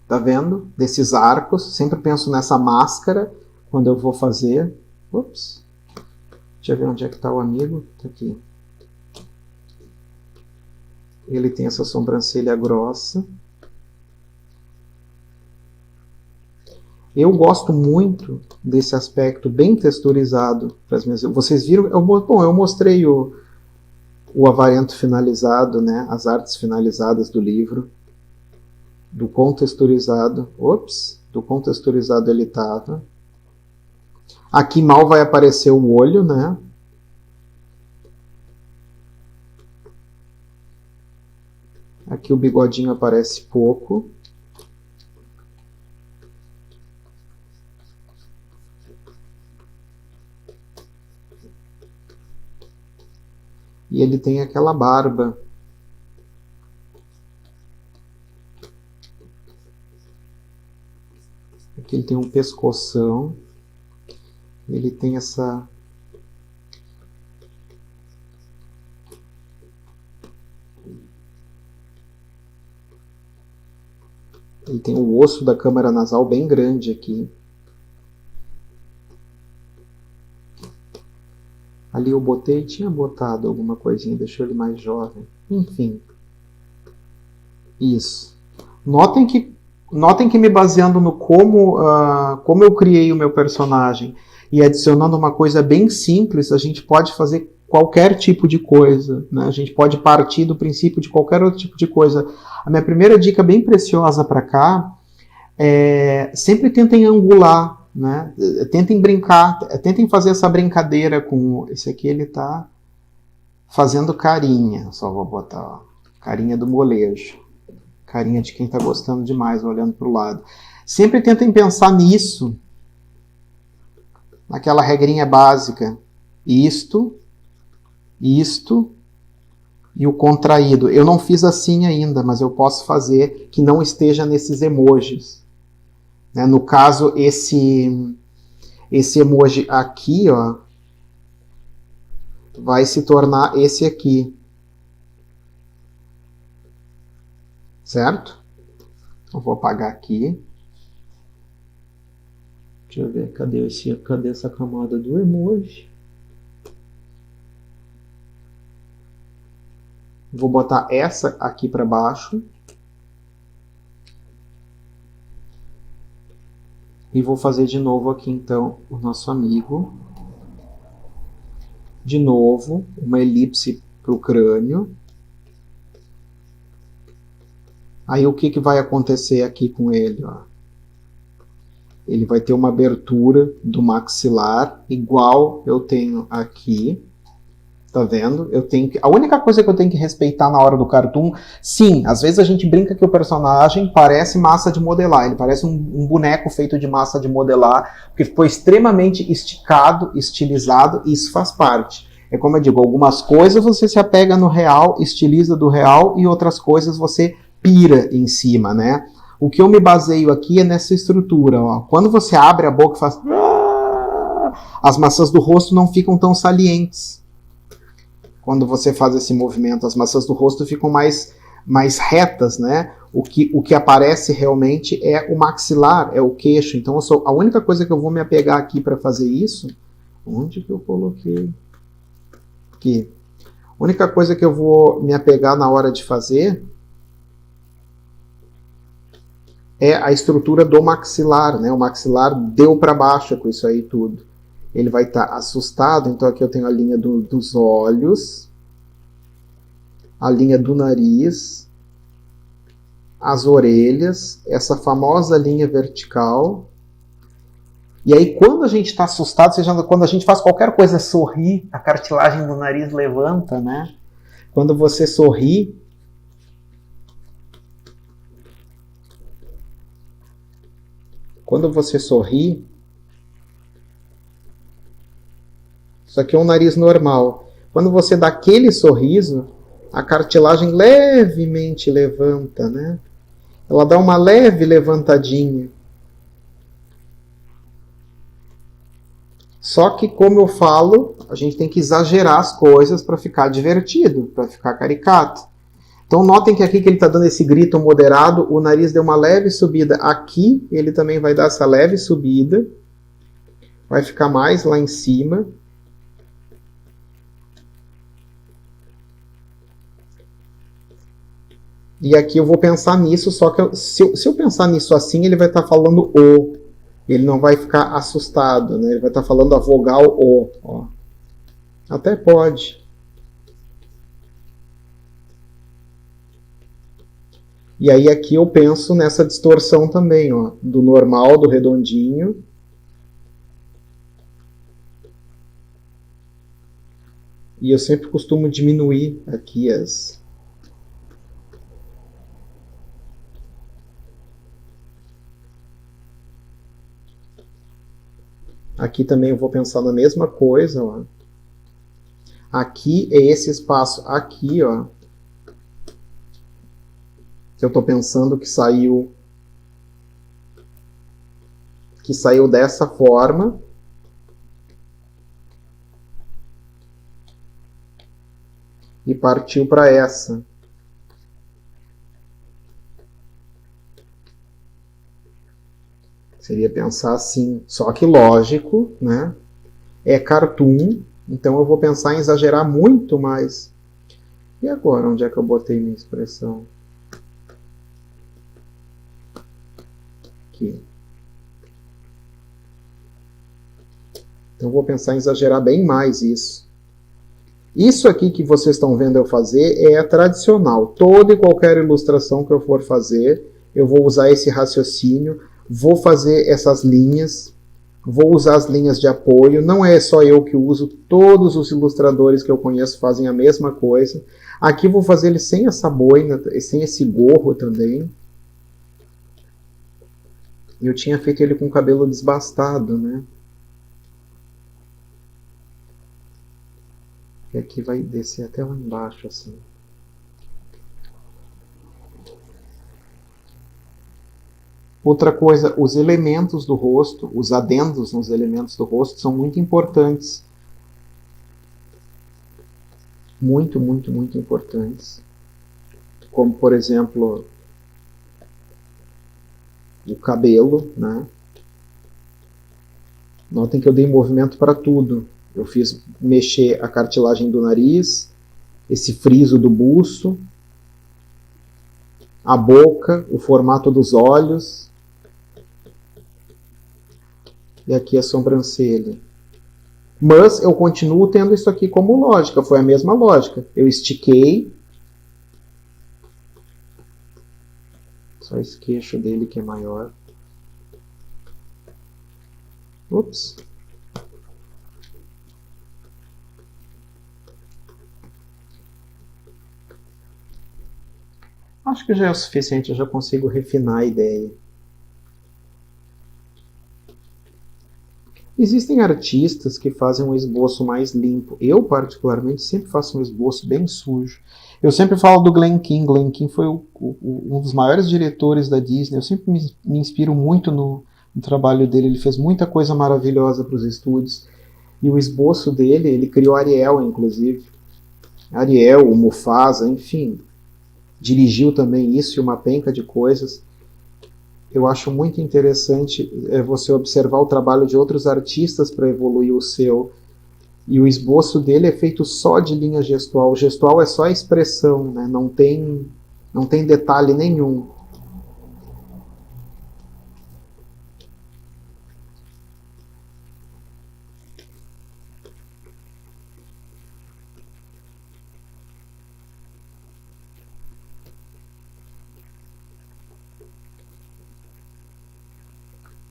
Tá vendo? Desses arcos. Sempre penso nessa máscara quando eu vou fazer. Ups. Deixa eu ver onde é que está o amigo. Tá aqui. Ele tem essa sobrancelha grossa. Eu gosto muito desse aspecto bem texturizado para as minhas. Vocês viram? Eu mostrei o avarento finalizado, né? As artes finalizadas do livro. Do quão texturizado. Ops! Do quão texturizado ele estava. Aqui mal vai aparecer o olho, né? Aqui o bigodinho aparece pouco. E ele tem aquela barba. Aqui ele tem um pescoção. Ele tem essa... Ele tem o osso da câmara nasal bem grande aqui. Ali eu tinha botado alguma coisinha, deixou ele mais jovem. Enfim. Isso. Notem que me baseando no como eu criei o meu personagem e adicionando uma coisa bem simples, a gente pode fazer qualquer tipo de coisa, né? A gente pode partir do princípio de qualquer outro tipo de coisa. A minha primeira dica bem preciosa para cá é sempre tentem angular, né? Tentem brincar, tentem fazer essa brincadeira com esse aqui, ele está fazendo carinha, só vou botar, ó, carinha do molejo, carinha de quem está gostando demais, olhando para o lado. Sempre tentem pensar nisso, naquela regrinha básica, isto e o contraído. Eu não fiz assim ainda, mas eu posso fazer que não esteja nesses emojis. Né? No caso, esse emoji aqui, ó, vai se tornar esse aqui. Certo? Eu vou apagar aqui. Deixa eu ver, cadê essa camada do emoji? Vou botar essa aqui para baixo. E vou fazer de novo aqui, então, o nosso amigo. De novo, uma elipse para o crânio. Aí o que vai acontecer aqui com ele? Ó? Ele vai ter uma abertura do maxilar, igual eu tenho aqui. Tá vendo? A única coisa que eu tenho que respeitar na hora do cartoon, sim, às vezes a gente brinca que o personagem parece massa de modelar, ele parece um boneco feito de massa de modelar, porque ficou extremamente esticado, estilizado, e isso faz parte. É como eu digo, algumas coisas você se apega no real, estiliza do real, e outras coisas você pira em cima, né? O que eu me baseio aqui é nessa estrutura, ó. Quando você abre a boca e faz... as maçãs do rosto não ficam tão salientes. Quando você faz esse movimento, as maçãs do rosto ficam mais retas, né? O que aparece realmente é o maxilar, é o queixo. Então, a única coisa que eu vou me apegar aqui para fazer isso... Onde que eu coloquei? Aqui. A única coisa que eu vou me apegar na hora de fazer é a estrutura do maxilar, né? O maxilar deu para baixo com isso aí tudo. Ele vai estar assustado, então aqui eu tenho a linha dos olhos, a linha do nariz, as orelhas, essa famosa linha vertical. E aí quando a gente está assustado, seja quando a gente faz qualquer coisa sorrir, a cartilagem do nariz levanta, né? Quando você sorri, isso aqui é um nariz normal. Quando você dá aquele sorriso, a cartilagem levemente levanta, né? Ela dá uma leve levantadinha. Só que, como eu falo, a gente tem que exagerar as coisas para ficar divertido, para ficar caricato. Então notem que aqui que ele está dando esse grito moderado, o nariz deu uma leve subida aqui, ele também vai dar essa leve subida, vai ficar mais lá em cima. E aqui eu vou pensar nisso, só que se eu pensar nisso assim, ele vai estar falando o. Ele não vai ficar assustado, né? Ele vai estar falando a vogal o. Ó. Até pode. E aí aqui eu penso nessa distorção também, ó, do normal, do redondinho. E eu sempre costumo diminuir aqui as... Aqui também eu vou pensar na mesma coisa, ó. Aqui é esse espaço aqui, ó. Que eu estou pensando que saiu dessa forma. E partiu para essa. Seria pensar assim. Só que lógico, né? É cartoon, então eu vou pensar em exagerar muito mais. E agora, onde é que eu botei minha expressão? Aqui. Então eu vou pensar em exagerar bem mais isso. Isso aqui que vocês estão vendo eu fazer é a tradicional. Toda e qualquer ilustração que eu for fazer, eu vou usar esse raciocínio, vou fazer essas linhas, vou usar as linhas de apoio. Não é só eu que uso, todos os ilustradores que eu conheço fazem a mesma coisa. Aqui vou fazer ele sem essa boina, sem esse gorro também. Eu tinha feito ele com o cabelo desbastado, né? E aqui vai descer até lá embaixo, assim. Outra coisa, os elementos do rosto, os adendos nos elementos do rosto são muito importantes. Muito, muito, muito importantes. Como, por exemplo, o cabelo, né? Notem que eu dei movimento para tudo. Eu fiz mexer a cartilagem do nariz, esse friso do busto, a boca, o formato dos olhos, e aqui a sobrancelha. Mas eu continuo tendo isso aqui como lógica, foi a mesma lógica. Eu estiquei, só esse queixo dele que é maior. Ups. Acho que já é o suficiente, eu já consigo refinar a ideia. Existem artistas que fazem um esboço mais limpo. Eu, particularmente, sempre faço um esboço bem sujo. Eu sempre falo do Glen Keane. Glen Keane foi um dos maiores diretores da Disney. Eu sempre me inspiro muito no trabalho dele. Ele fez muita coisa maravilhosa para os estúdios. E o esboço dele, ele criou Ariel, inclusive. Ariel, o Mufasa, enfim. Dirigiu também isso e uma penca de coisas. Eu acho muito interessante você observar o trabalho de outros artistas para evoluir o seu. E o esboço dele é feito só de linha gestual. O gestual é só a expressão, né? Não tem detalhe nenhum.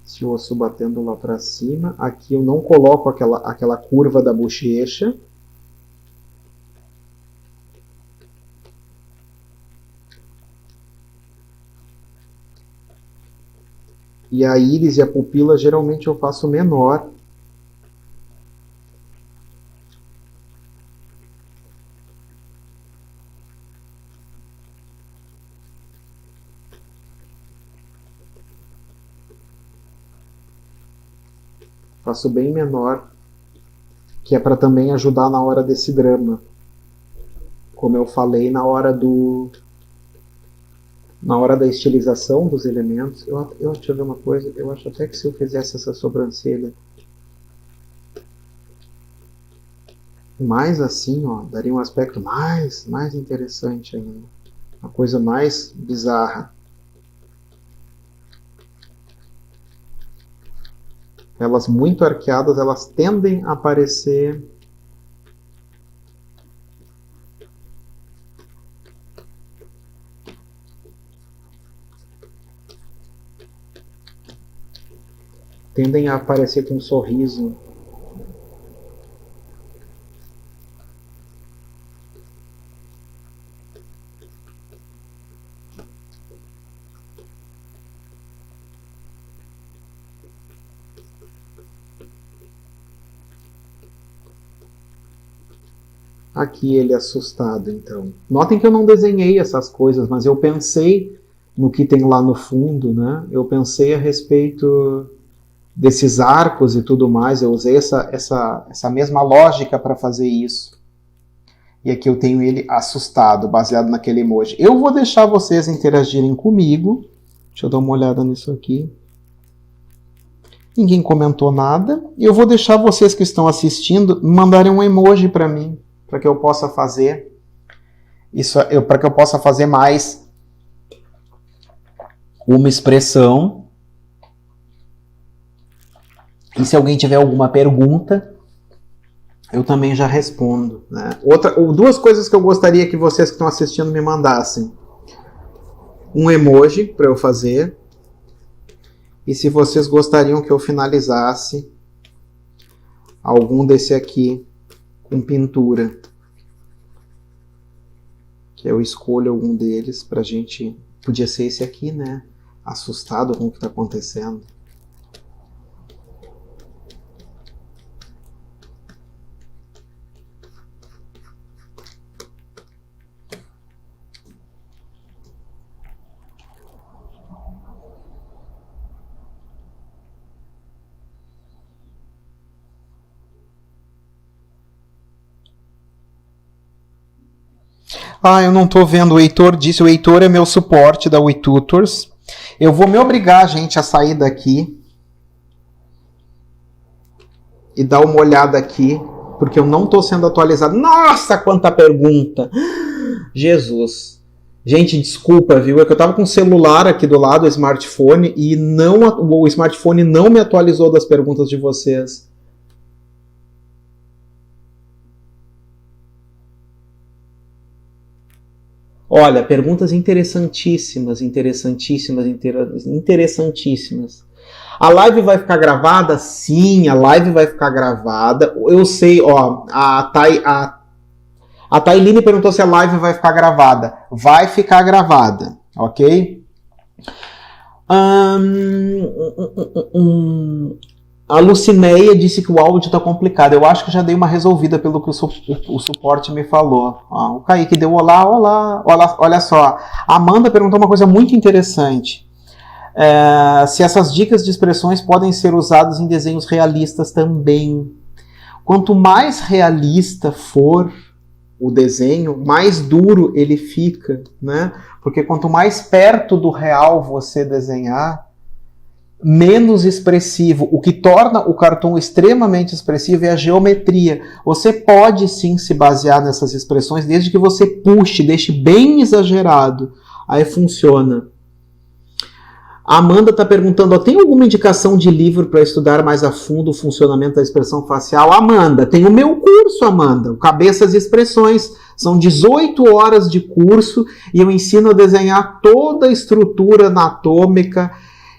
Esse osso batendo lá para cima. Aqui eu não coloco aquela curva da bochecha. E a íris e a pupila geralmente eu faço menor. Faço bem menor, que é para também ajudar na hora desse drama. Como eu falei, na hora da estilização dos elementos. Deixa eu ver uma coisa, eu acho até que se eu fizesse essa sobrancelha mais assim, ó, daria um aspecto mais interessante ainda. Uma coisa mais bizarra. Elas muito arqueadas, elas tendem a parecer com um sorriso. Aqui ele assustado, então. Notem que eu não desenhei essas coisas, mas eu pensei no que tem lá no fundo, né? Eu pensei a respeito desses arcos e tudo mais. Eu usei essa mesma lógica para fazer isso. E aqui eu tenho ele assustado, baseado naquele emoji. Eu vou deixar vocês interagirem comigo. Deixa eu dar uma olhada nisso aqui. Ninguém comentou nada. E eu vou deixar vocês que estão assistindo mandarem um emoji para mim, para que eu possa fazer isso, para que eu possa fazer mais uma expressão. E se alguém tiver alguma pergunta, eu também já respondo, né? Duas coisas que eu gostaria que vocês que estão assistindo me mandassem. Um emoji para eu fazer. E se vocês gostariam que eu finalizasse algum desse aqui com pintura, que eu escolho algum deles pra gente. Podia ser esse aqui, né? Assustado com o que tá acontecendo. Eu não tô vendo, o Heitor disse, o Heitor é meu suporte da WeTutors. Eu vou me obrigar, gente, a sair daqui e dar uma olhada aqui porque eu não estou sendo atualizado. Nossa, quanta pergunta! Jesus. Gente, desculpa, viu? É que eu estava com o celular aqui do lado, o smartphone, e o smartphone não me atualizou das perguntas de vocês. Olha, perguntas interessantíssimas. A live vai ficar gravada? Sim, a live vai ficar gravada. Eu sei, ó, a Tailine perguntou se a live vai ficar gravada. Vai ficar gravada, ok? A Lucineia disse que o áudio tá complicado. Eu acho que já dei uma resolvida pelo que o suporte me falou. Ó, o Kaique deu olá. Olha só. A Amanda perguntou uma coisa muito interessante. Se essas dicas de expressões podem ser usadas em desenhos realistas também. Quanto mais realista for o desenho, mais duro ele fica, né? Porque quanto mais perto do real você desenhar, menos expressivo. O que torna o cartoon extremamente expressivo é a geometria. Você pode sim se basear nessas expressões, desde que você puxe, deixe bem exagerado. Aí funciona. A Amanda está perguntando, tem alguma indicação de livro para estudar mais a fundo o funcionamento da expressão facial? Amanda, tem o meu curso, Amanda, o Cabeças e Expressões. São 18 horas de curso e eu ensino a desenhar toda a estrutura anatômica,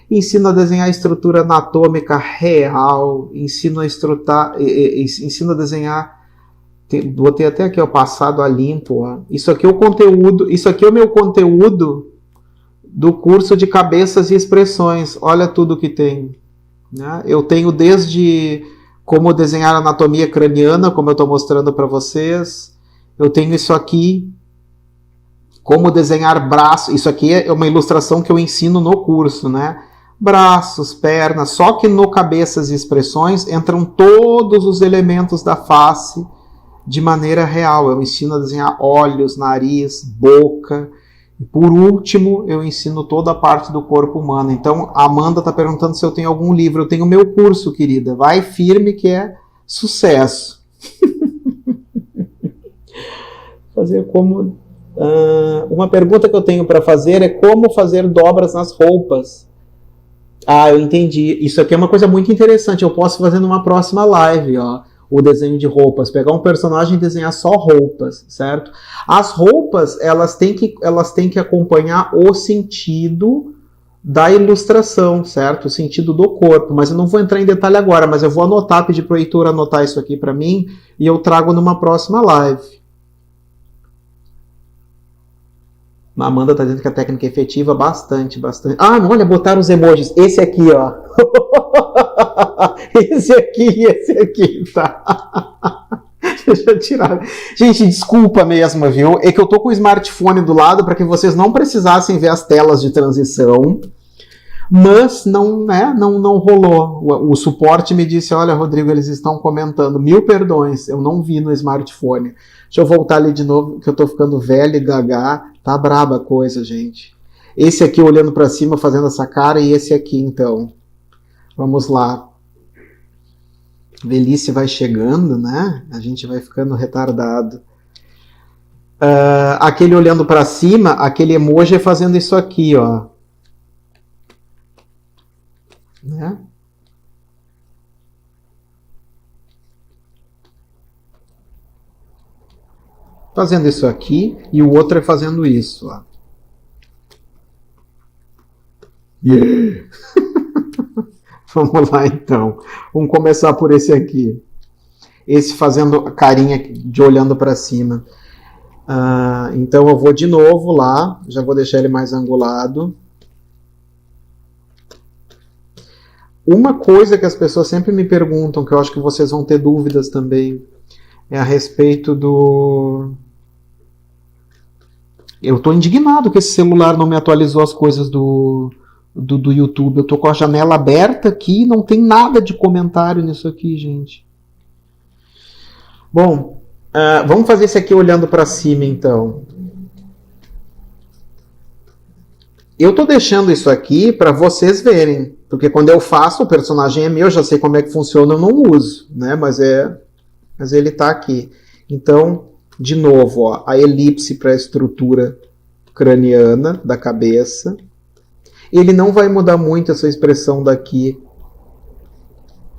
ensino a desenhar a estrutura anatômica real, ensino a desenhar, botei até aqui, ó, passado a limpo, ó. Isso aqui é o meu conteúdo do curso de Cabeças e Expressões. Olha tudo que tem, né? Eu tenho desde como desenhar anatomia craniana, como eu estou mostrando para vocês. Eu tenho isso aqui, como desenhar braço. Isso aqui é uma ilustração que eu ensino no curso, né? Braços, pernas. Só que no Cabeças e Expressões entram todos os elementos da face de maneira real. Eu ensino a desenhar olhos, nariz, boca. E por último, eu ensino toda a parte do corpo humano. Então, a Amanda está perguntando se eu tenho algum livro. Eu tenho o meu curso, querida. Vai firme que é sucesso. Fazer como... uma pergunta que eu tenho para fazer é como fazer dobras nas roupas. Eu entendi. Isso aqui é uma coisa muito interessante. Eu posso fazer numa próxima live, ó. O desenho de roupas, pegar um personagem e desenhar só roupas, certo? As roupas, elas têm que acompanhar o sentido da ilustração, certo? O sentido do corpo, mas eu não vou entrar em detalhe agora, mas eu vou anotar, pedir para o Heitor anotar isso aqui para mim e eu trago numa próxima live. A Amanda está dizendo que a técnica é efetiva, bastante. Olha, botaram os emojis. Esse aqui, ó. Esse aqui, tá? Deixa eu tirar. Gente, desculpa mesmo, viu? É que eu tô com o smartphone do lado para que vocês não precisassem ver as telas de transição. Mas não rolou. O suporte me disse, olha, Rodrigo, eles estão comentando. 1000 perdões, eu não vi no smartphone. Deixa eu voltar ali de novo, que eu tô ficando velho e gaga. Tá braba a coisa, gente. Esse aqui olhando para cima, fazendo essa cara, e esse aqui, então. Vamos lá. Velhice vai chegando, né? A gente vai ficando retardado. Aquele olhando para cima, aquele emoji é fazendo isso aqui, ó. Né? Fazendo isso aqui, e o outro é fazendo isso, ó. Yeah. Vamos lá, então. Vamos começar por esse aqui. Esse fazendo a carinha de olhando para cima. Então eu vou de novo lá. Já vou deixar ele mais angulado. Uma coisa que as pessoas sempre me perguntam, que eu acho que vocês vão ter dúvidas também, é a respeito do... Eu estou indignado que esse celular não me atualizou as coisas do YouTube. Eu estou com a janela aberta aqui, não tem nada de comentário nisso aqui, gente. Bom, vamos fazer esse aqui olhando para cima, então. Eu estou deixando isso aqui para vocês verem, porque quando eu faço, o personagem é meu, já sei como é que funciona, eu não uso, né? Mas mas ele está aqui. Então, de novo, ó, a elipse para a estrutura craniana da cabeça. Ele não vai mudar muito essa expressão daqui,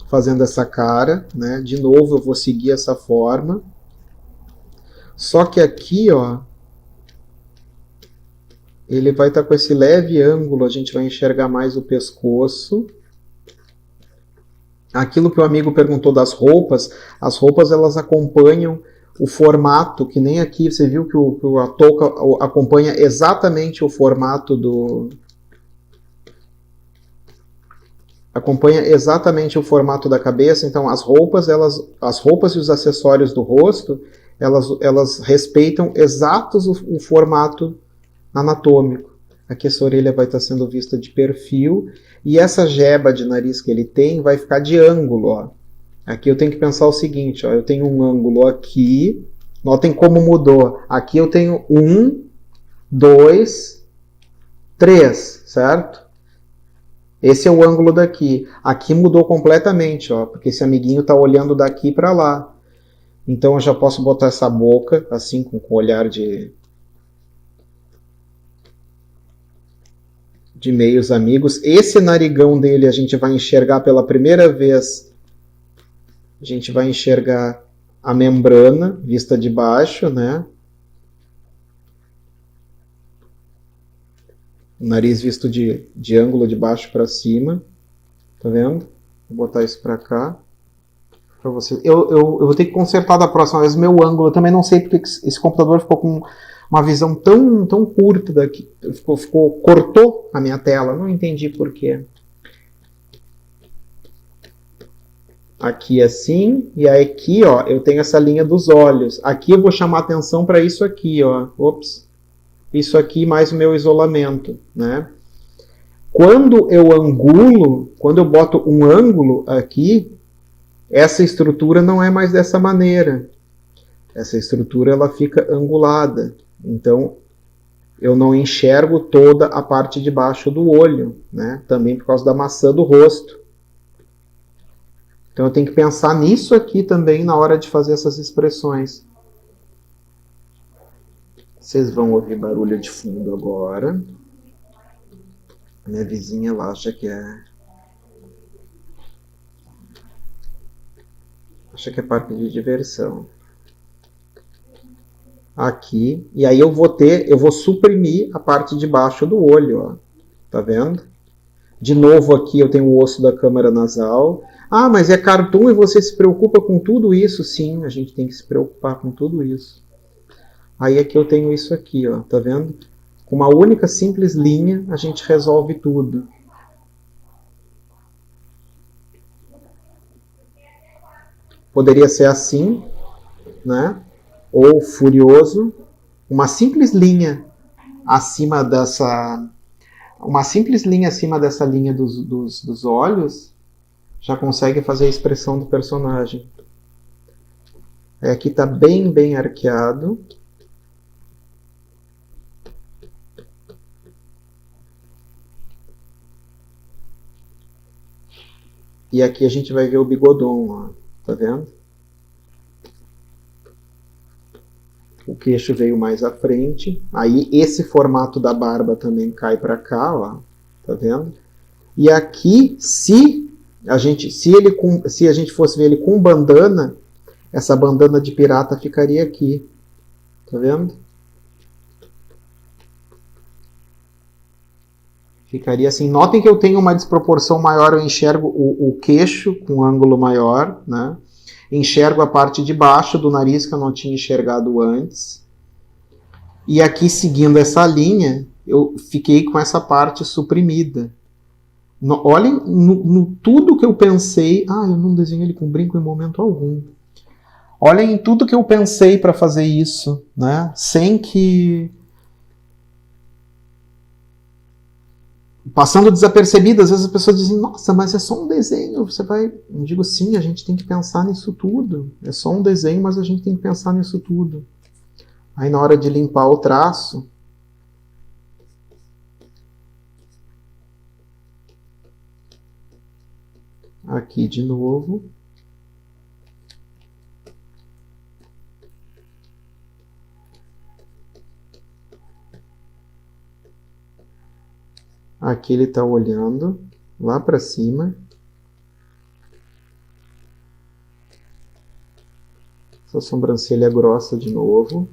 fazendo essa cara, né? De novo, eu vou seguir essa forma. Só que aqui, ó, ele vai estar com esse leve ângulo, a gente vai enxergar mais o pescoço. Aquilo que o amigo perguntou das roupas, as roupas elas acompanham o formato, que nem aqui você viu que a touca acompanha exatamente o formato da cabeça. Então as roupas e os acessórios do rosto, elas respeitam exatos o formato anatômico. Aqui essa orelha vai estar sendo vista de perfil e essa jeba de nariz que ele tem vai ficar de ângulo, ó. Aqui eu tenho que pensar o seguinte, ó, eu tenho um ângulo aqui, notem como mudou. Aqui eu tenho 1, 2, 3, certo? Esse é o ângulo daqui. Aqui mudou completamente, ó, porque esse amiguinho está olhando daqui para lá. Então eu já posso botar essa boca, assim, com o olhar de meios amigos. Esse narigão dele a gente vai enxergar pela primeira vez. A gente vai enxergar a membrana vista de baixo, né? O nariz visto de ângulo de baixo para cima. Tá vendo? Vou botar isso para cá. Para você. Eu vou ter que consertar da próxima vez meu ângulo. Eu também não sei porque esse computador ficou com uma visão tão curta daqui. Cortou a minha tela. Não entendi por quê. Aqui assim, e aí aqui, ó, eu tenho essa linha dos olhos. Aqui eu vou chamar atenção para isso aqui, ó. Ops. Isso aqui mais o meu isolamento, né? Quando eu angulo, quando eu boto um ângulo aqui, essa estrutura não é mais dessa maneira. Essa estrutura ela fica angulada. Então, eu não enxergo toda a parte de baixo do olho, né? Também por causa da maçã do rosto. Então eu tenho que pensar nisso aqui também na hora de fazer essas expressões. Vocês vão ouvir barulho de fundo agora. Minha vizinha lá acha que é parque de diversão. Aqui, e aí eu vou suprimir a parte de baixo do olho, ó. Tá vendo? De novo aqui eu tenho o osso da câmara nasal. Ah, mas é cartoon e você se preocupa com tudo isso? Sim, a gente tem que se preocupar com tudo isso. Aí aqui eu tenho isso aqui, ó, tá vendo? Com uma única simples linha a gente resolve tudo. Poderia ser assim, né? Ou furioso, uma simples linha acima dessa linha dos olhos já consegue fazer a expressão do personagem. Aqui está bem arqueado. E aqui a gente vai ver o bigodon, ó. Tá vendo? O queixo veio mais à frente. Aí esse formato da barba também cai para cá, ó. Tá vendo? E aqui, se a gente fosse ver ele com bandana, essa bandana de pirata ficaria aqui. Tá vendo? Ficaria assim. Notem que eu tenho uma desproporção maior, eu enxergo o queixo com um ângulo maior, né? Enxergo a parte de baixo do nariz que eu não tinha enxergado antes. E aqui, seguindo essa linha, eu fiquei com essa parte suprimida. Olhem no tudo que eu pensei. Ah, eu não desenhei ele com brinco em momento algum. Olhem em tudo que eu pensei para fazer isso, né? Sem que... Passando desapercebido, às vezes as pessoas dizem, nossa, mas é só um desenho, você vai... Eu digo, sim, a gente tem que pensar nisso tudo. É só um desenho, mas a gente tem que pensar nisso tudo. Aí na hora de limpar o traço, aqui de novo, Aqui ele está olhando lá para cima. Essa sobrancelha é grossa de novo.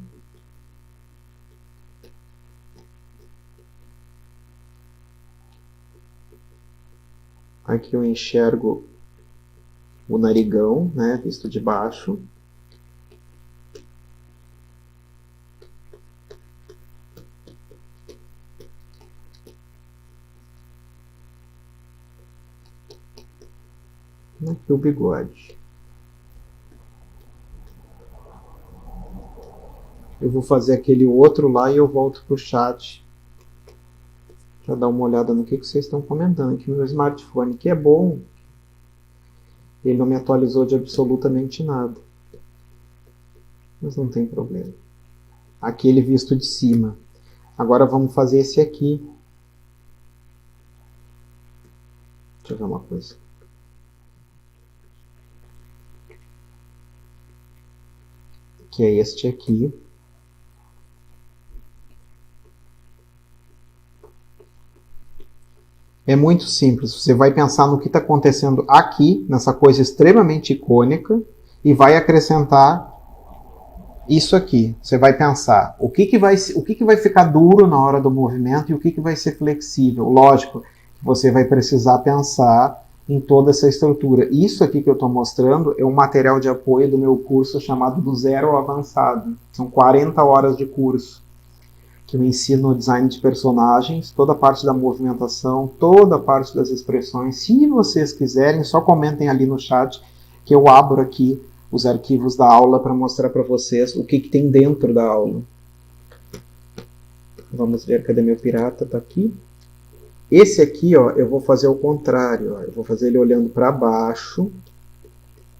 Aqui eu enxergo o narigão, né, visto de baixo. Aqui o bigode. Eu vou fazer aquele outro lá e eu volto pro chat para dar uma olhada no que vocês estão comentando aqui no meu smartphone, que é bom. Ele não me atualizou de absolutamente nada. Mas não tem problema. Aqui ele visto de cima. Agora vamos fazer esse aqui. Deixa eu ver uma coisa. Que é este aqui. É muito simples. Você vai pensar no que está acontecendo aqui, nessa coisa extremamente icônica, e vai acrescentar isso aqui. Você vai pensar o que vai ficar duro na hora do movimento e o que vai ser flexível. Lógico, você vai precisar pensar em toda essa estrutura. Isso aqui que eu estou mostrando é um material de apoio do meu curso chamado Do Zero ao Avançado. São 40 horas de curso que eu ensino o design de personagens, toda a parte da movimentação, toda a parte das expressões. Se vocês quiserem, só comentem ali no chat que eu abro aqui os arquivos da aula para mostrar para vocês o que tem dentro da aula. Vamos ver, cadê meu pirata? Está aqui. Esse aqui, ó, eu vou fazer o contrário. Ó. Eu vou fazer ele olhando para baixo.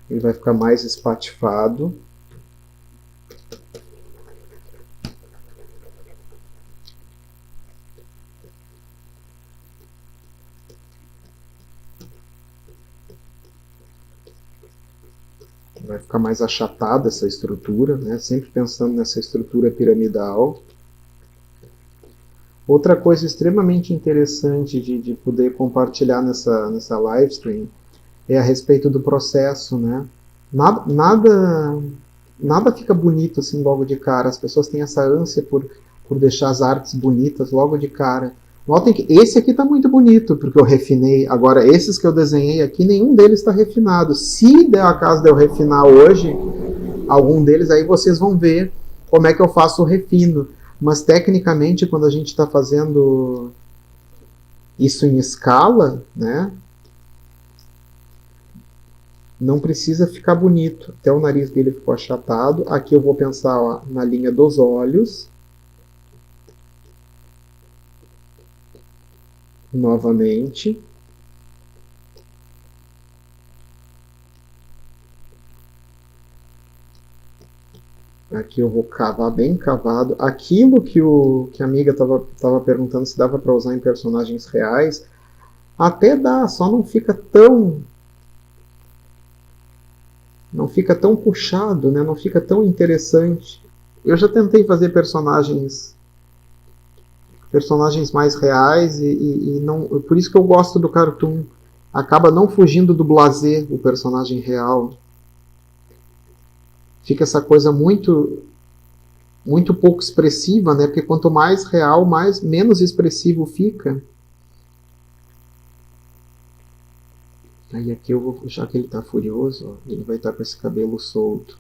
Ele vai ficar mais espatifado. Vai ficar mais achatada essa estrutura, né? Sempre pensando nessa estrutura piramidal. Outra coisa extremamente interessante de poder compartilhar nessa live stream é a respeito do processo, né? Nada fica bonito assim logo de cara. As pessoas têm essa ânsia por deixar as artes bonitas logo de cara. Notem que esse aqui está muito bonito, porque eu refinei. Agora, esses que eu desenhei aqui, nenhum deles está refinado. Se der a caso de eu refinar hoje, algum deles, aí vocês vão ver como é que eu faço o refino. Mas, tecnicamente, quando a gente está fazendo isso em escala, né, não precisa ficar bonito. Até o nariz dele ficou achatado. Aqui eu vou pensar, ó, na linha dos olhos. Novamente. Aqui eu vou cavar bem cavado. Aquilo que a amiga estava perguntando se dava para usar em personagens reais, até dá, só não fica tão puxado, né? Não fica tão interessante. Eu já tentei fazer personagens mais reais e não, por isso que eu gosto do cartoon. Acaba não fugindo do blasé o personagem real. Fica essa coisa muito pouco expressiva, né? Porque quanto mais real, menos expressivo fica. Aí aqui eu vou, já que ele está furioso, ó, ele vai estar com esse cabelo solto.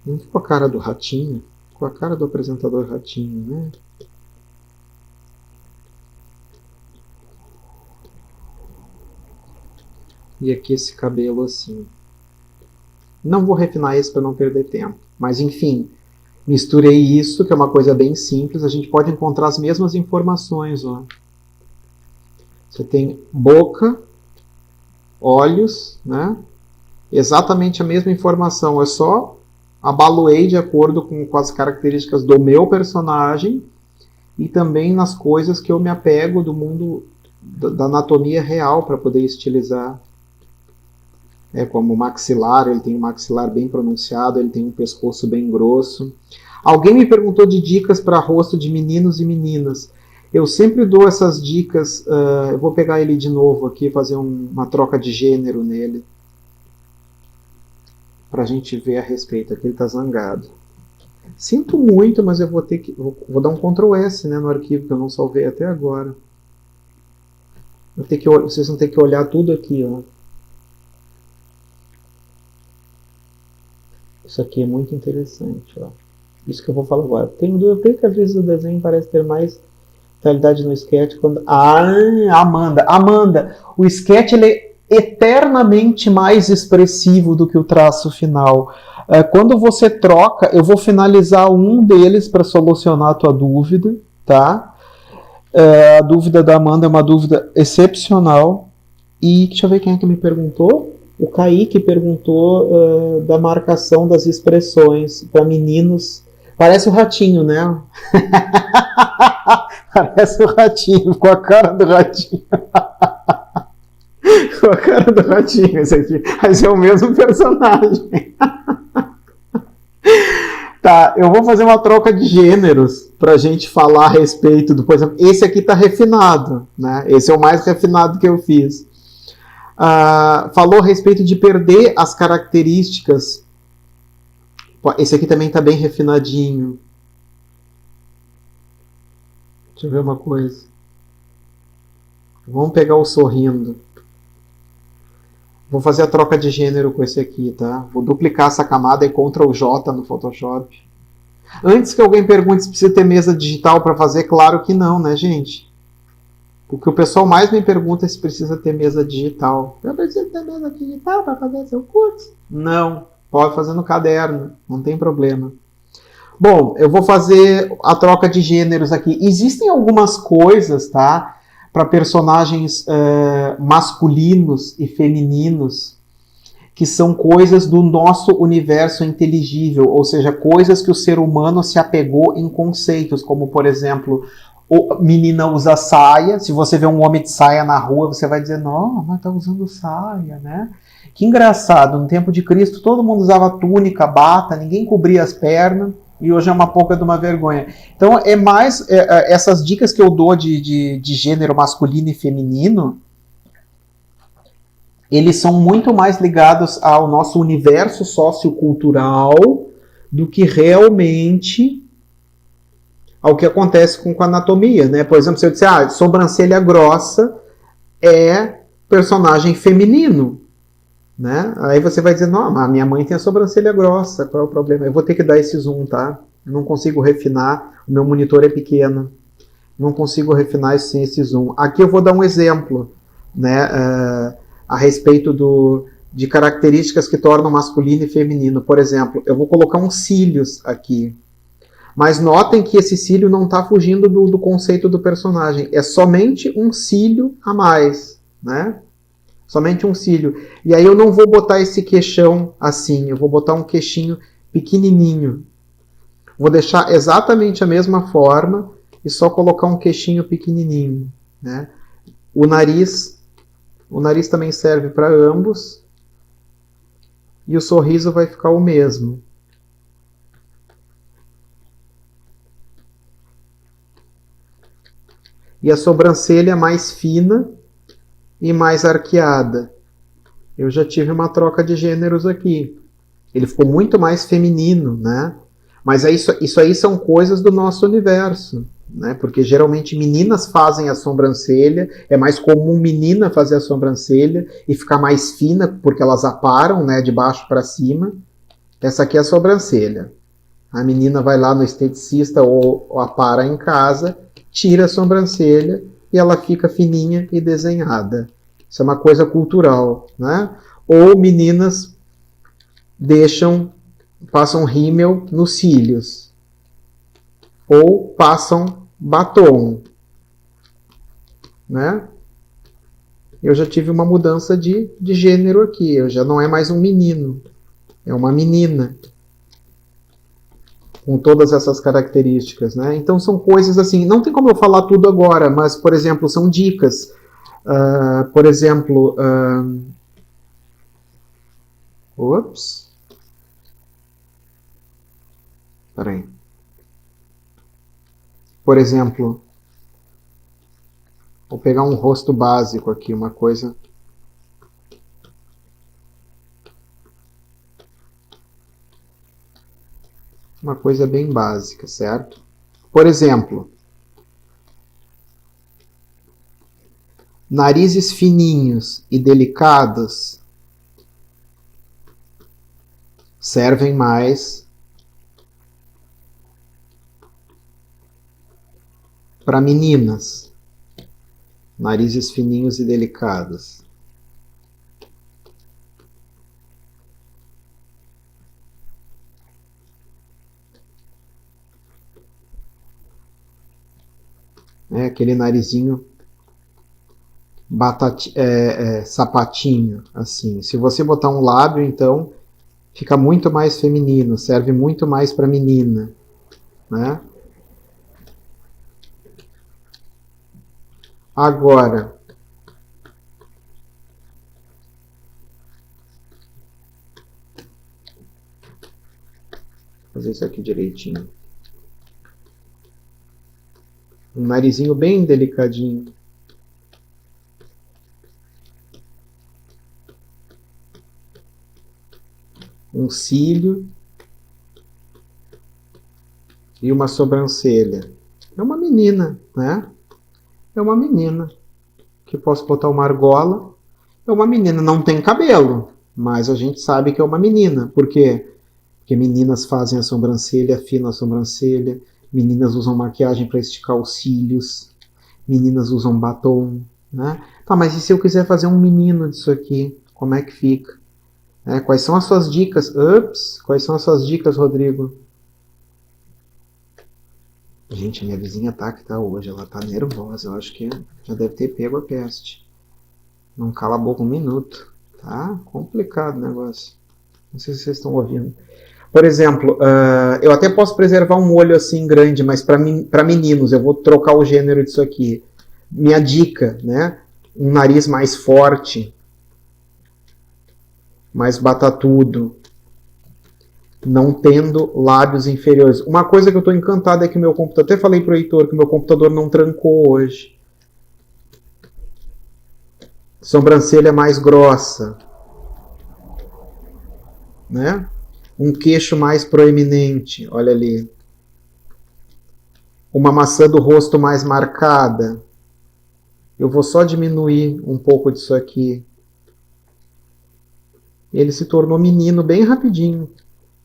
Não ficou a cara do ratinho? Ficou a cara do apresentador ratinho, né? E aqui esse cabelo assim. Não vou refinar esse para não perder tempo. Mas enfim, misturei isso, que é uma coisa bem simples. A gente pode encontrar as mesmas informações. Ó. Você tem boca, olhos, né? Exatamente a mesma informação. Eu só abaloei de acordo com as características do meu personagem e também nas coisas que eu me apego do mundo da anatomia real para poder estilizar Como o maxilar, ele tem um maxilar bem pronunciado, ele tem um pescoço bem grosso. Alguém me perguntou de dicas para rosto de meninos e meninas. Eu sempre dou essas dicas, eu vou pegar ele de novo aqui, fazer uma troca de gênero nele, para a gente ver a respeito. Aqui ele está zangado. Sinto muito, mas eu vou ter que... Vou dar um Ctrl S, né, no arquivo, que eu não salvei até agora. Vocês vão ter que olhar tudo aqui, ó. Isso aqui é muito interessante, ó. Isso que eu vou falar agora. Tenho dúvida porque às vezes o desenho parece ter mais vitalidade no sketch quando... Amanda, o sketch ele é eternamente mais expressivo do que o traço final. Quando você troca, eu vou finalizar um deles para solucionar a tua dúvida, tá? A dúvida da Amanda é uma dúvida excepcional. E deixa eu ver quem é que me perguntou. O Kaique perguntou da marcação das expressões para meninos. Parece o ratinho, né? Parece o ratinho, com a cara do ratinho. Com a cara do ratinho, esse aqui. Mas é o mesmo personagem. Tá, eu vou fazer uma troca de gêneros pra gente falar a respeito do... Por exemplo, esse aqui tá refinado, né? Esse é o mais refinado que eu fiz. Falou a respeito de perder as características. Esse aqui também tá bem refinadinho. Deixa eu ver uma coisa. Vamos pegar o sorrindo. Vou fazer a troca de gênero com esse aqui, tá? Vou duplicar essa camada e Ctrl J no Photoshop. Antes que alguém pergunte se precisa ter mesa digital para fazer, claro que não, né, gente? O que o pessoal mais me pergunta é se precisa ter mesa digital. Eu preciso ter mesa digital para fazer seu curso? Não, pode fazer no caderno, não tem problema. Bom, eu vou fazer a troca de gêneros aqui. Existem algumas coisas, tá? Para personagens masculinos e femininos, que são coisas do nosso universo inteligível, ou seja, coisas que o ser humano se apegou em conceitos, como, por exemplo, menina usa saia. Se você vê um homem de saia na rua, você vai dizer, não, mas tá usando saia, né? Que engraçado, no tempo de Cristo todo mundo usava túnica, bata, ninguém cobria as pernas, e hoje é uma pouca de uma vergonha. Então é mais essas dicas que eu dou de gênero masculino e feminino, eles são muito mais ligados ao nosso universo sociocultural do que realmente ao que acontece com a anatomia, né? Por exemplo, se eu disser, sobrancelha grossa é personagem feminino, né? Aí você vai dizer, não, a minha mãe tem a sobrancelha grossa, qual é o problema? Eu vou ter que dar esse zoom, tá? Eu não consigo refinar, o meu monitor é pequeno, não consigo refinar sem esse zoom. Aqui eu vou dar um exemplo, né, a respeito de características que tornam masculino e feminino. Por exemplo, eu vou colocar uns cílios aqui, mas notem que esse cílio não está fugindo do conceito do personagem, é somente um cílio a mais, né? Somente um cílio. E aí eu não vou botar esse queixão assim, eu vou botar um queixinho pequenininho. Vou deixar exatamente a mesma forma e só colocar um queixinho pequenininho, né? O nariz também serve para ambos. E o sorriso vai ficar o mesmo. E a sobrancelha mais fina e mais arqueada. Eu já tive uma troca de gêneros aqui. Ele ficou muito mais feminino, né? Mas isso aí são coisas do nosso universo, né? Porque geralmente meninas fazem a sobrancelha, é mais comum menina fazer a sobrancelha e ficar mais fina, porque elas aparam, né, de baixo para cima. Essa aqui é a sobrancelha. A menina vai lá no esteticista ou apara em casa, tira a sobrancelha e ela fica fininha e desenhada. Isso é uma coisa cultural, né? Ou meninas passam rímel nos cílios. Ou passam batom, né? Eu já tive uma mudança de gênero aqui. Eu já não é mais um menino, é uma menina. Com todas essas características, né? Então são coisas assim, não tem como eu falar tudo agora, mas, por exemplo, são dicas. Por exemplo, Ops. Espera aí. Por exemplo, vou pegar um rosto básico aqui, uma coisa... Uma coisa bem básica, certo? Por exemplo, narizes fininhos e delicados servem mais para meninas. Narizes fininhos e delicados. É aquele narizinho sapatinho, assim. Se você botar um lábio, então, fica muito mais feminino, serve muito mais para menina, né? Agora, vou fazer isso aqui direitinho. Um narizinho bem delicadinho. Um cílio e uma sobrancelha. É uma menina, né? É uma menina. Que posso botar uma argola. É uma menina, não tem cabelo, mas a gente sabe que é uma menina. Por quê? Porque meninas fazem a sobrancelha, afinam a sobrancelha, meninas usam maquiagem para esticar os cílios, meninas usam batom, né? Tá, mas e se eu quiser fazer um menino disso aqui? Como é que fica? Quais são as suas dicas? Ups, quais são as suas dicas, Rodrigo? Gente, minha vizinha tá que tá hoje, ela tá nervosa, eu acho que já deve ter pego a peste. Não cala a boca um minuto, tá? Complicado o negócio. Não sei se vocês estão ouvindo. Por exemplo, eu até posso preservar um olho assim grande, mas para meninos, eu vou trocar o gênero disso aqui. Minha dica, né? Um nariz mais forte, mais batatudo, não tendo lábios inferiores. Uma coisa que eu estou encantado é que o meu computador, até falei para o Heitor que o meu computador não trancou hoje. Sobrancelha mais grossa, né? Um queixo mais proeminente, olha ali. Uma maçã do rosto mais marcada. Eu vou só diminuir um pouco disso aqui. Ele se tornou menino bem rapidinho.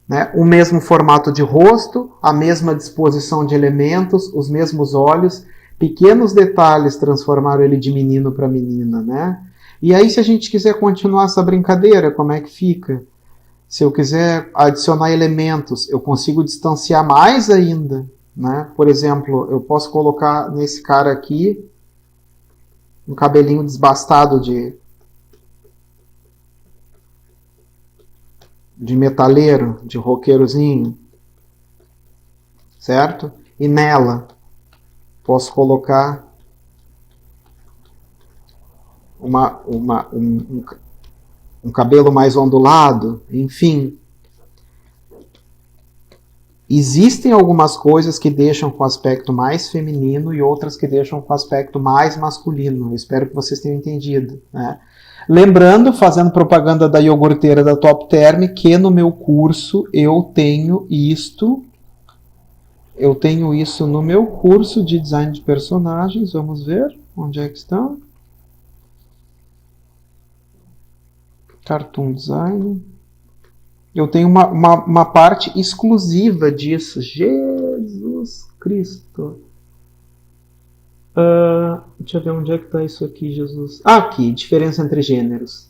Né? O mesmo formato de rosto, a mesma disposição de elementos, os mesmos olhos, pequenos detalhes transformaram ele de menino para menina. Né? E aí, se a gente quiser continuar essa brincadeira, como é que fica? Se eu quiser adicionar elementos, eu consigo distanciar mais ainda. Né? Por exemplo, eu posso colocar nesse cara aqui um cabelinho desbastado de metaleiro, de roqueirozinho, certo? E nela posso colocar um cabelo mais ondulado, enfim. Existem algumas coisas que deixam com aspecto mais feminino e outras que deixam com aspecto mais masculino. Eu espero que vocês tenham entendido. Né? Lembrando, fazendo propaganda da iogurteira da Top Term, que no meu curso eu tenho isto. Eu tenho isso no meu curso de design de personagens. Vamos ver onde é que estão. Cartoon Design. Eu tenho uma parte exclusiva disso. Jesus Cristo. Deixa eu ver onde é que está isso aqui, Jesus. Aqui, diferença entre gêneros.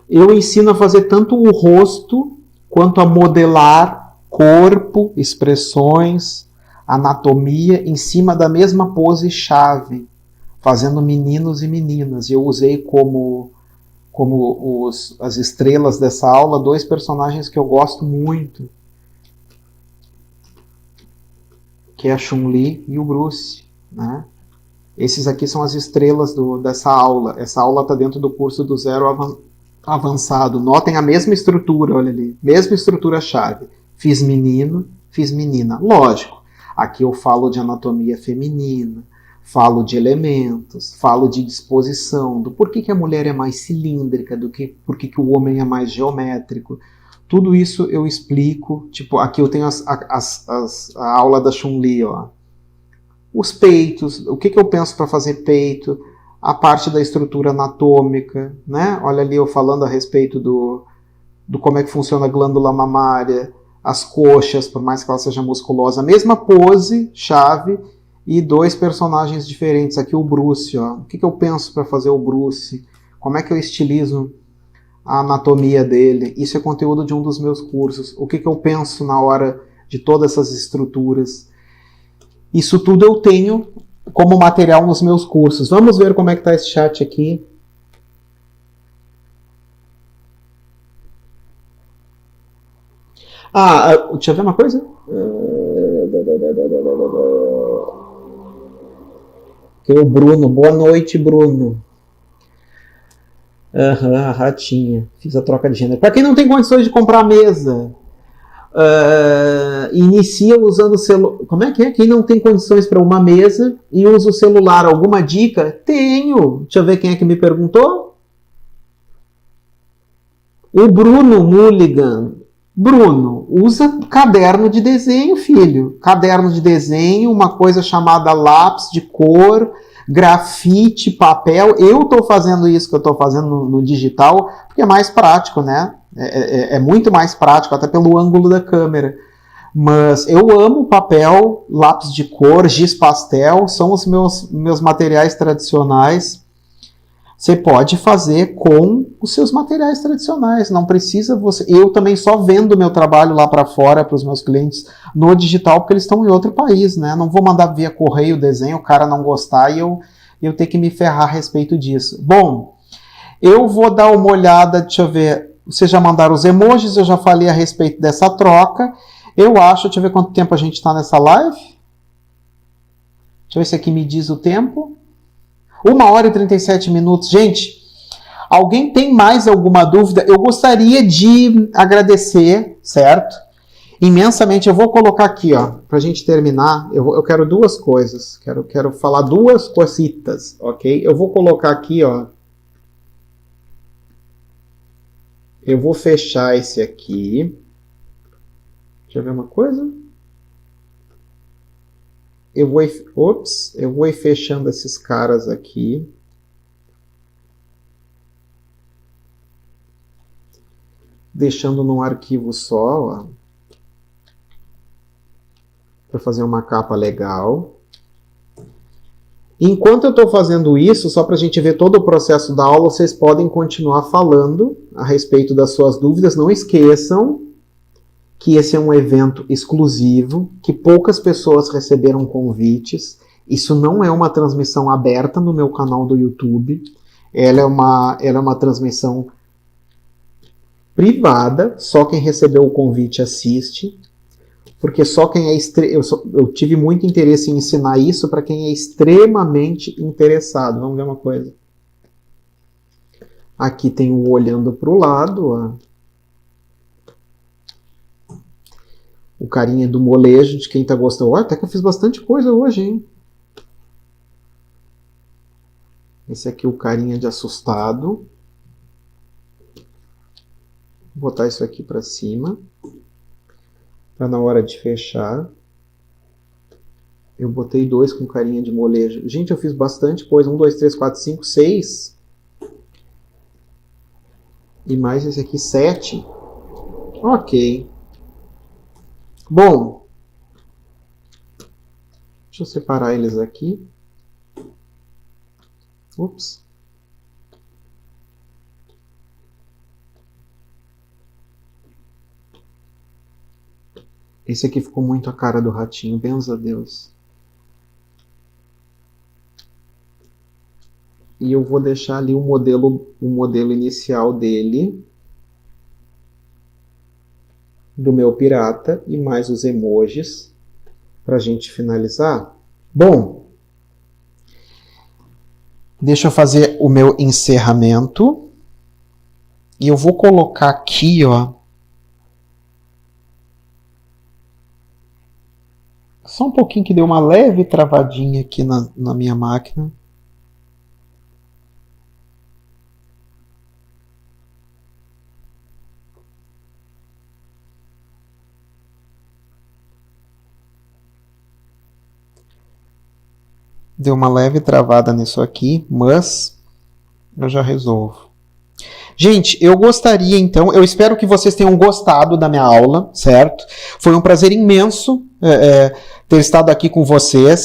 Eu ensino a fazer tanto o rosto quanto a modelar corpo, expressões, anatomia em cima da mesma pose-chave, fazendo meninos e meninas. Eu usei como as estrelas dessa aula, dois personagens que eu gosto muito, que é a Chun-Li e o Bruce. Né? Esses aqui são as estrelas dessa aula. Essa aula está dentro do curso do Zero avançado. Notem a mesma estrutura, olha ali. Mesma estrutura-chave. Fiz menino, fiz menina. Lógico, aqui eu falo de anatomia feminina, falo de elementos, falo de disposição, do porquê que a mulher é mais cilíndrica, do que porquê que o homem é mais geométrico. Tudo isso eu explico. Tipo, aqui eu tenho a aula da Chun-Li, ó. Os peitos, o que eu penso para fazer peito, a parte da estrutura anatômica, né? Olha ali eu falando a respeito do como é que funciona a glândula mamária, as coxas, por mais que ela seja musculosa, a mesma pose, chave, e dois personagens diferentes. Aqui o Bruce, ó. O que eu penso para fazer o Bruce? Como é que eu estilizo a anatomia dele? Isso é conteúdo de um dos meus cursos. O que eu penso na hora de todas essas estruturas? Isso tudo eu tenho como material nos meus cursos. Vamos ver como é que está esse chat aqui. Deixa eu ver uma coisa. Aqui é o Bruno. Boa noite, Bruno. A ratinha. Fiz a troca de gênero. Para quem não tem condições de comprar mesa, inicia usando o celular. Como é que é? Quem não tem condições para uma mesa e usa o celular, alguma dica? Tenho. Deixa eu ver quem é que me perguntou. O Bruno Mulligan. Bruno, usa caderno de desenho, filho. Caderno de desenho, uma coisa chamada lápis de cor, grafite, papel. Eu estou fazendo isso que eu estou fazendo no digital porque é mais prático, né? É muito mais prático, até pelo ângulo da câmera. Mas eu amo papel, lápis de cor, giz pastel, são os meus materiais tradicionais. Você pode fazer com os seus materiais tradicionais, não precisa você... Eu também só vendo meu trabalho lá para fora para os meus clientes no digital, porque eles estão em outro país, né? Não vou mandar via correio o desenho, o cara não gostar e eu ter que me ferrar a respeito disso. Bom, eu vou dar uma olhada, deixa eu ver... Vocês já mandaram os emojis, eu já falei a respeito dessa troca. Eu acho, deixa eu ver quanto tempo a gente está nessa live. Deixa eu ver se aqui me diz o tempo. 1h37. Gente, alguém tem mais alguma dúvida? Eu gostaria de agradecer, certo? Imensamente. Eu vou colocar aqui, ó, pra gente terminar. Eu quero duas coisas. Quero falar duas cositas, ok? Eu vou colocar aqui, ó. Eu vou fechar esse aqui. Deixa eu ver uma coisa. Eu vou ir fechando esses caras aqui. Deixando num arquivo só, ó. Para fazer uma capa legal. Enquanto eu estou fazendo isso, só para a gente ver todo o processo da aula, vocês podem continuar falando a respeito das suas dúvidas. Não esqueçam que esse é um evento exclusivo, que poucas pessoas receberam convites. Isso não é uma transmissão aberta no meu canal do YouTube. Ela é uma transmissão privada, só quem recebeu o convite assiste. Porque só quem é... Eu tive muito interesse em ensinar isso para quem é extremamente interessado. Vamos ver uma coisa. Aqui tem o olhando para o lado, ó. O carinha do molejo, de quem tá gostando. Olha, até que eu fiz bastante coisa hoje, hein? Esse aqui é o carinha de assustado. Vou botar isso aqui para cima. Para na hora de fechar. Eu botei 2 com carinha de molejo. Gente, eu fiz bastante coisa. 1, 2, 3, 4, 5, 6. E mais esse aqui, 7. Ok. Bom, deixa eu separar eles aqui. Ups. Esse aqui ficou muito a cara do ratinho, benza a Deus. E eu vou deixar ali o modelo inicial dele. Do meu pirata e mais os emojis para a gente finalizar. Bom, deixa eu fazer o meu encerramento E eu vou colocar aqui, ó. Só um pouquinho que deu uma leve travadinha aqui na minha máquina. Deu uma leve travada nisso aqui, mas eu já resolvo. Gente, eu gostaria então, eu espero que vocês tenham gostado da minha aula, certo? Foi um prazer imenso ter estado aqui com vocês.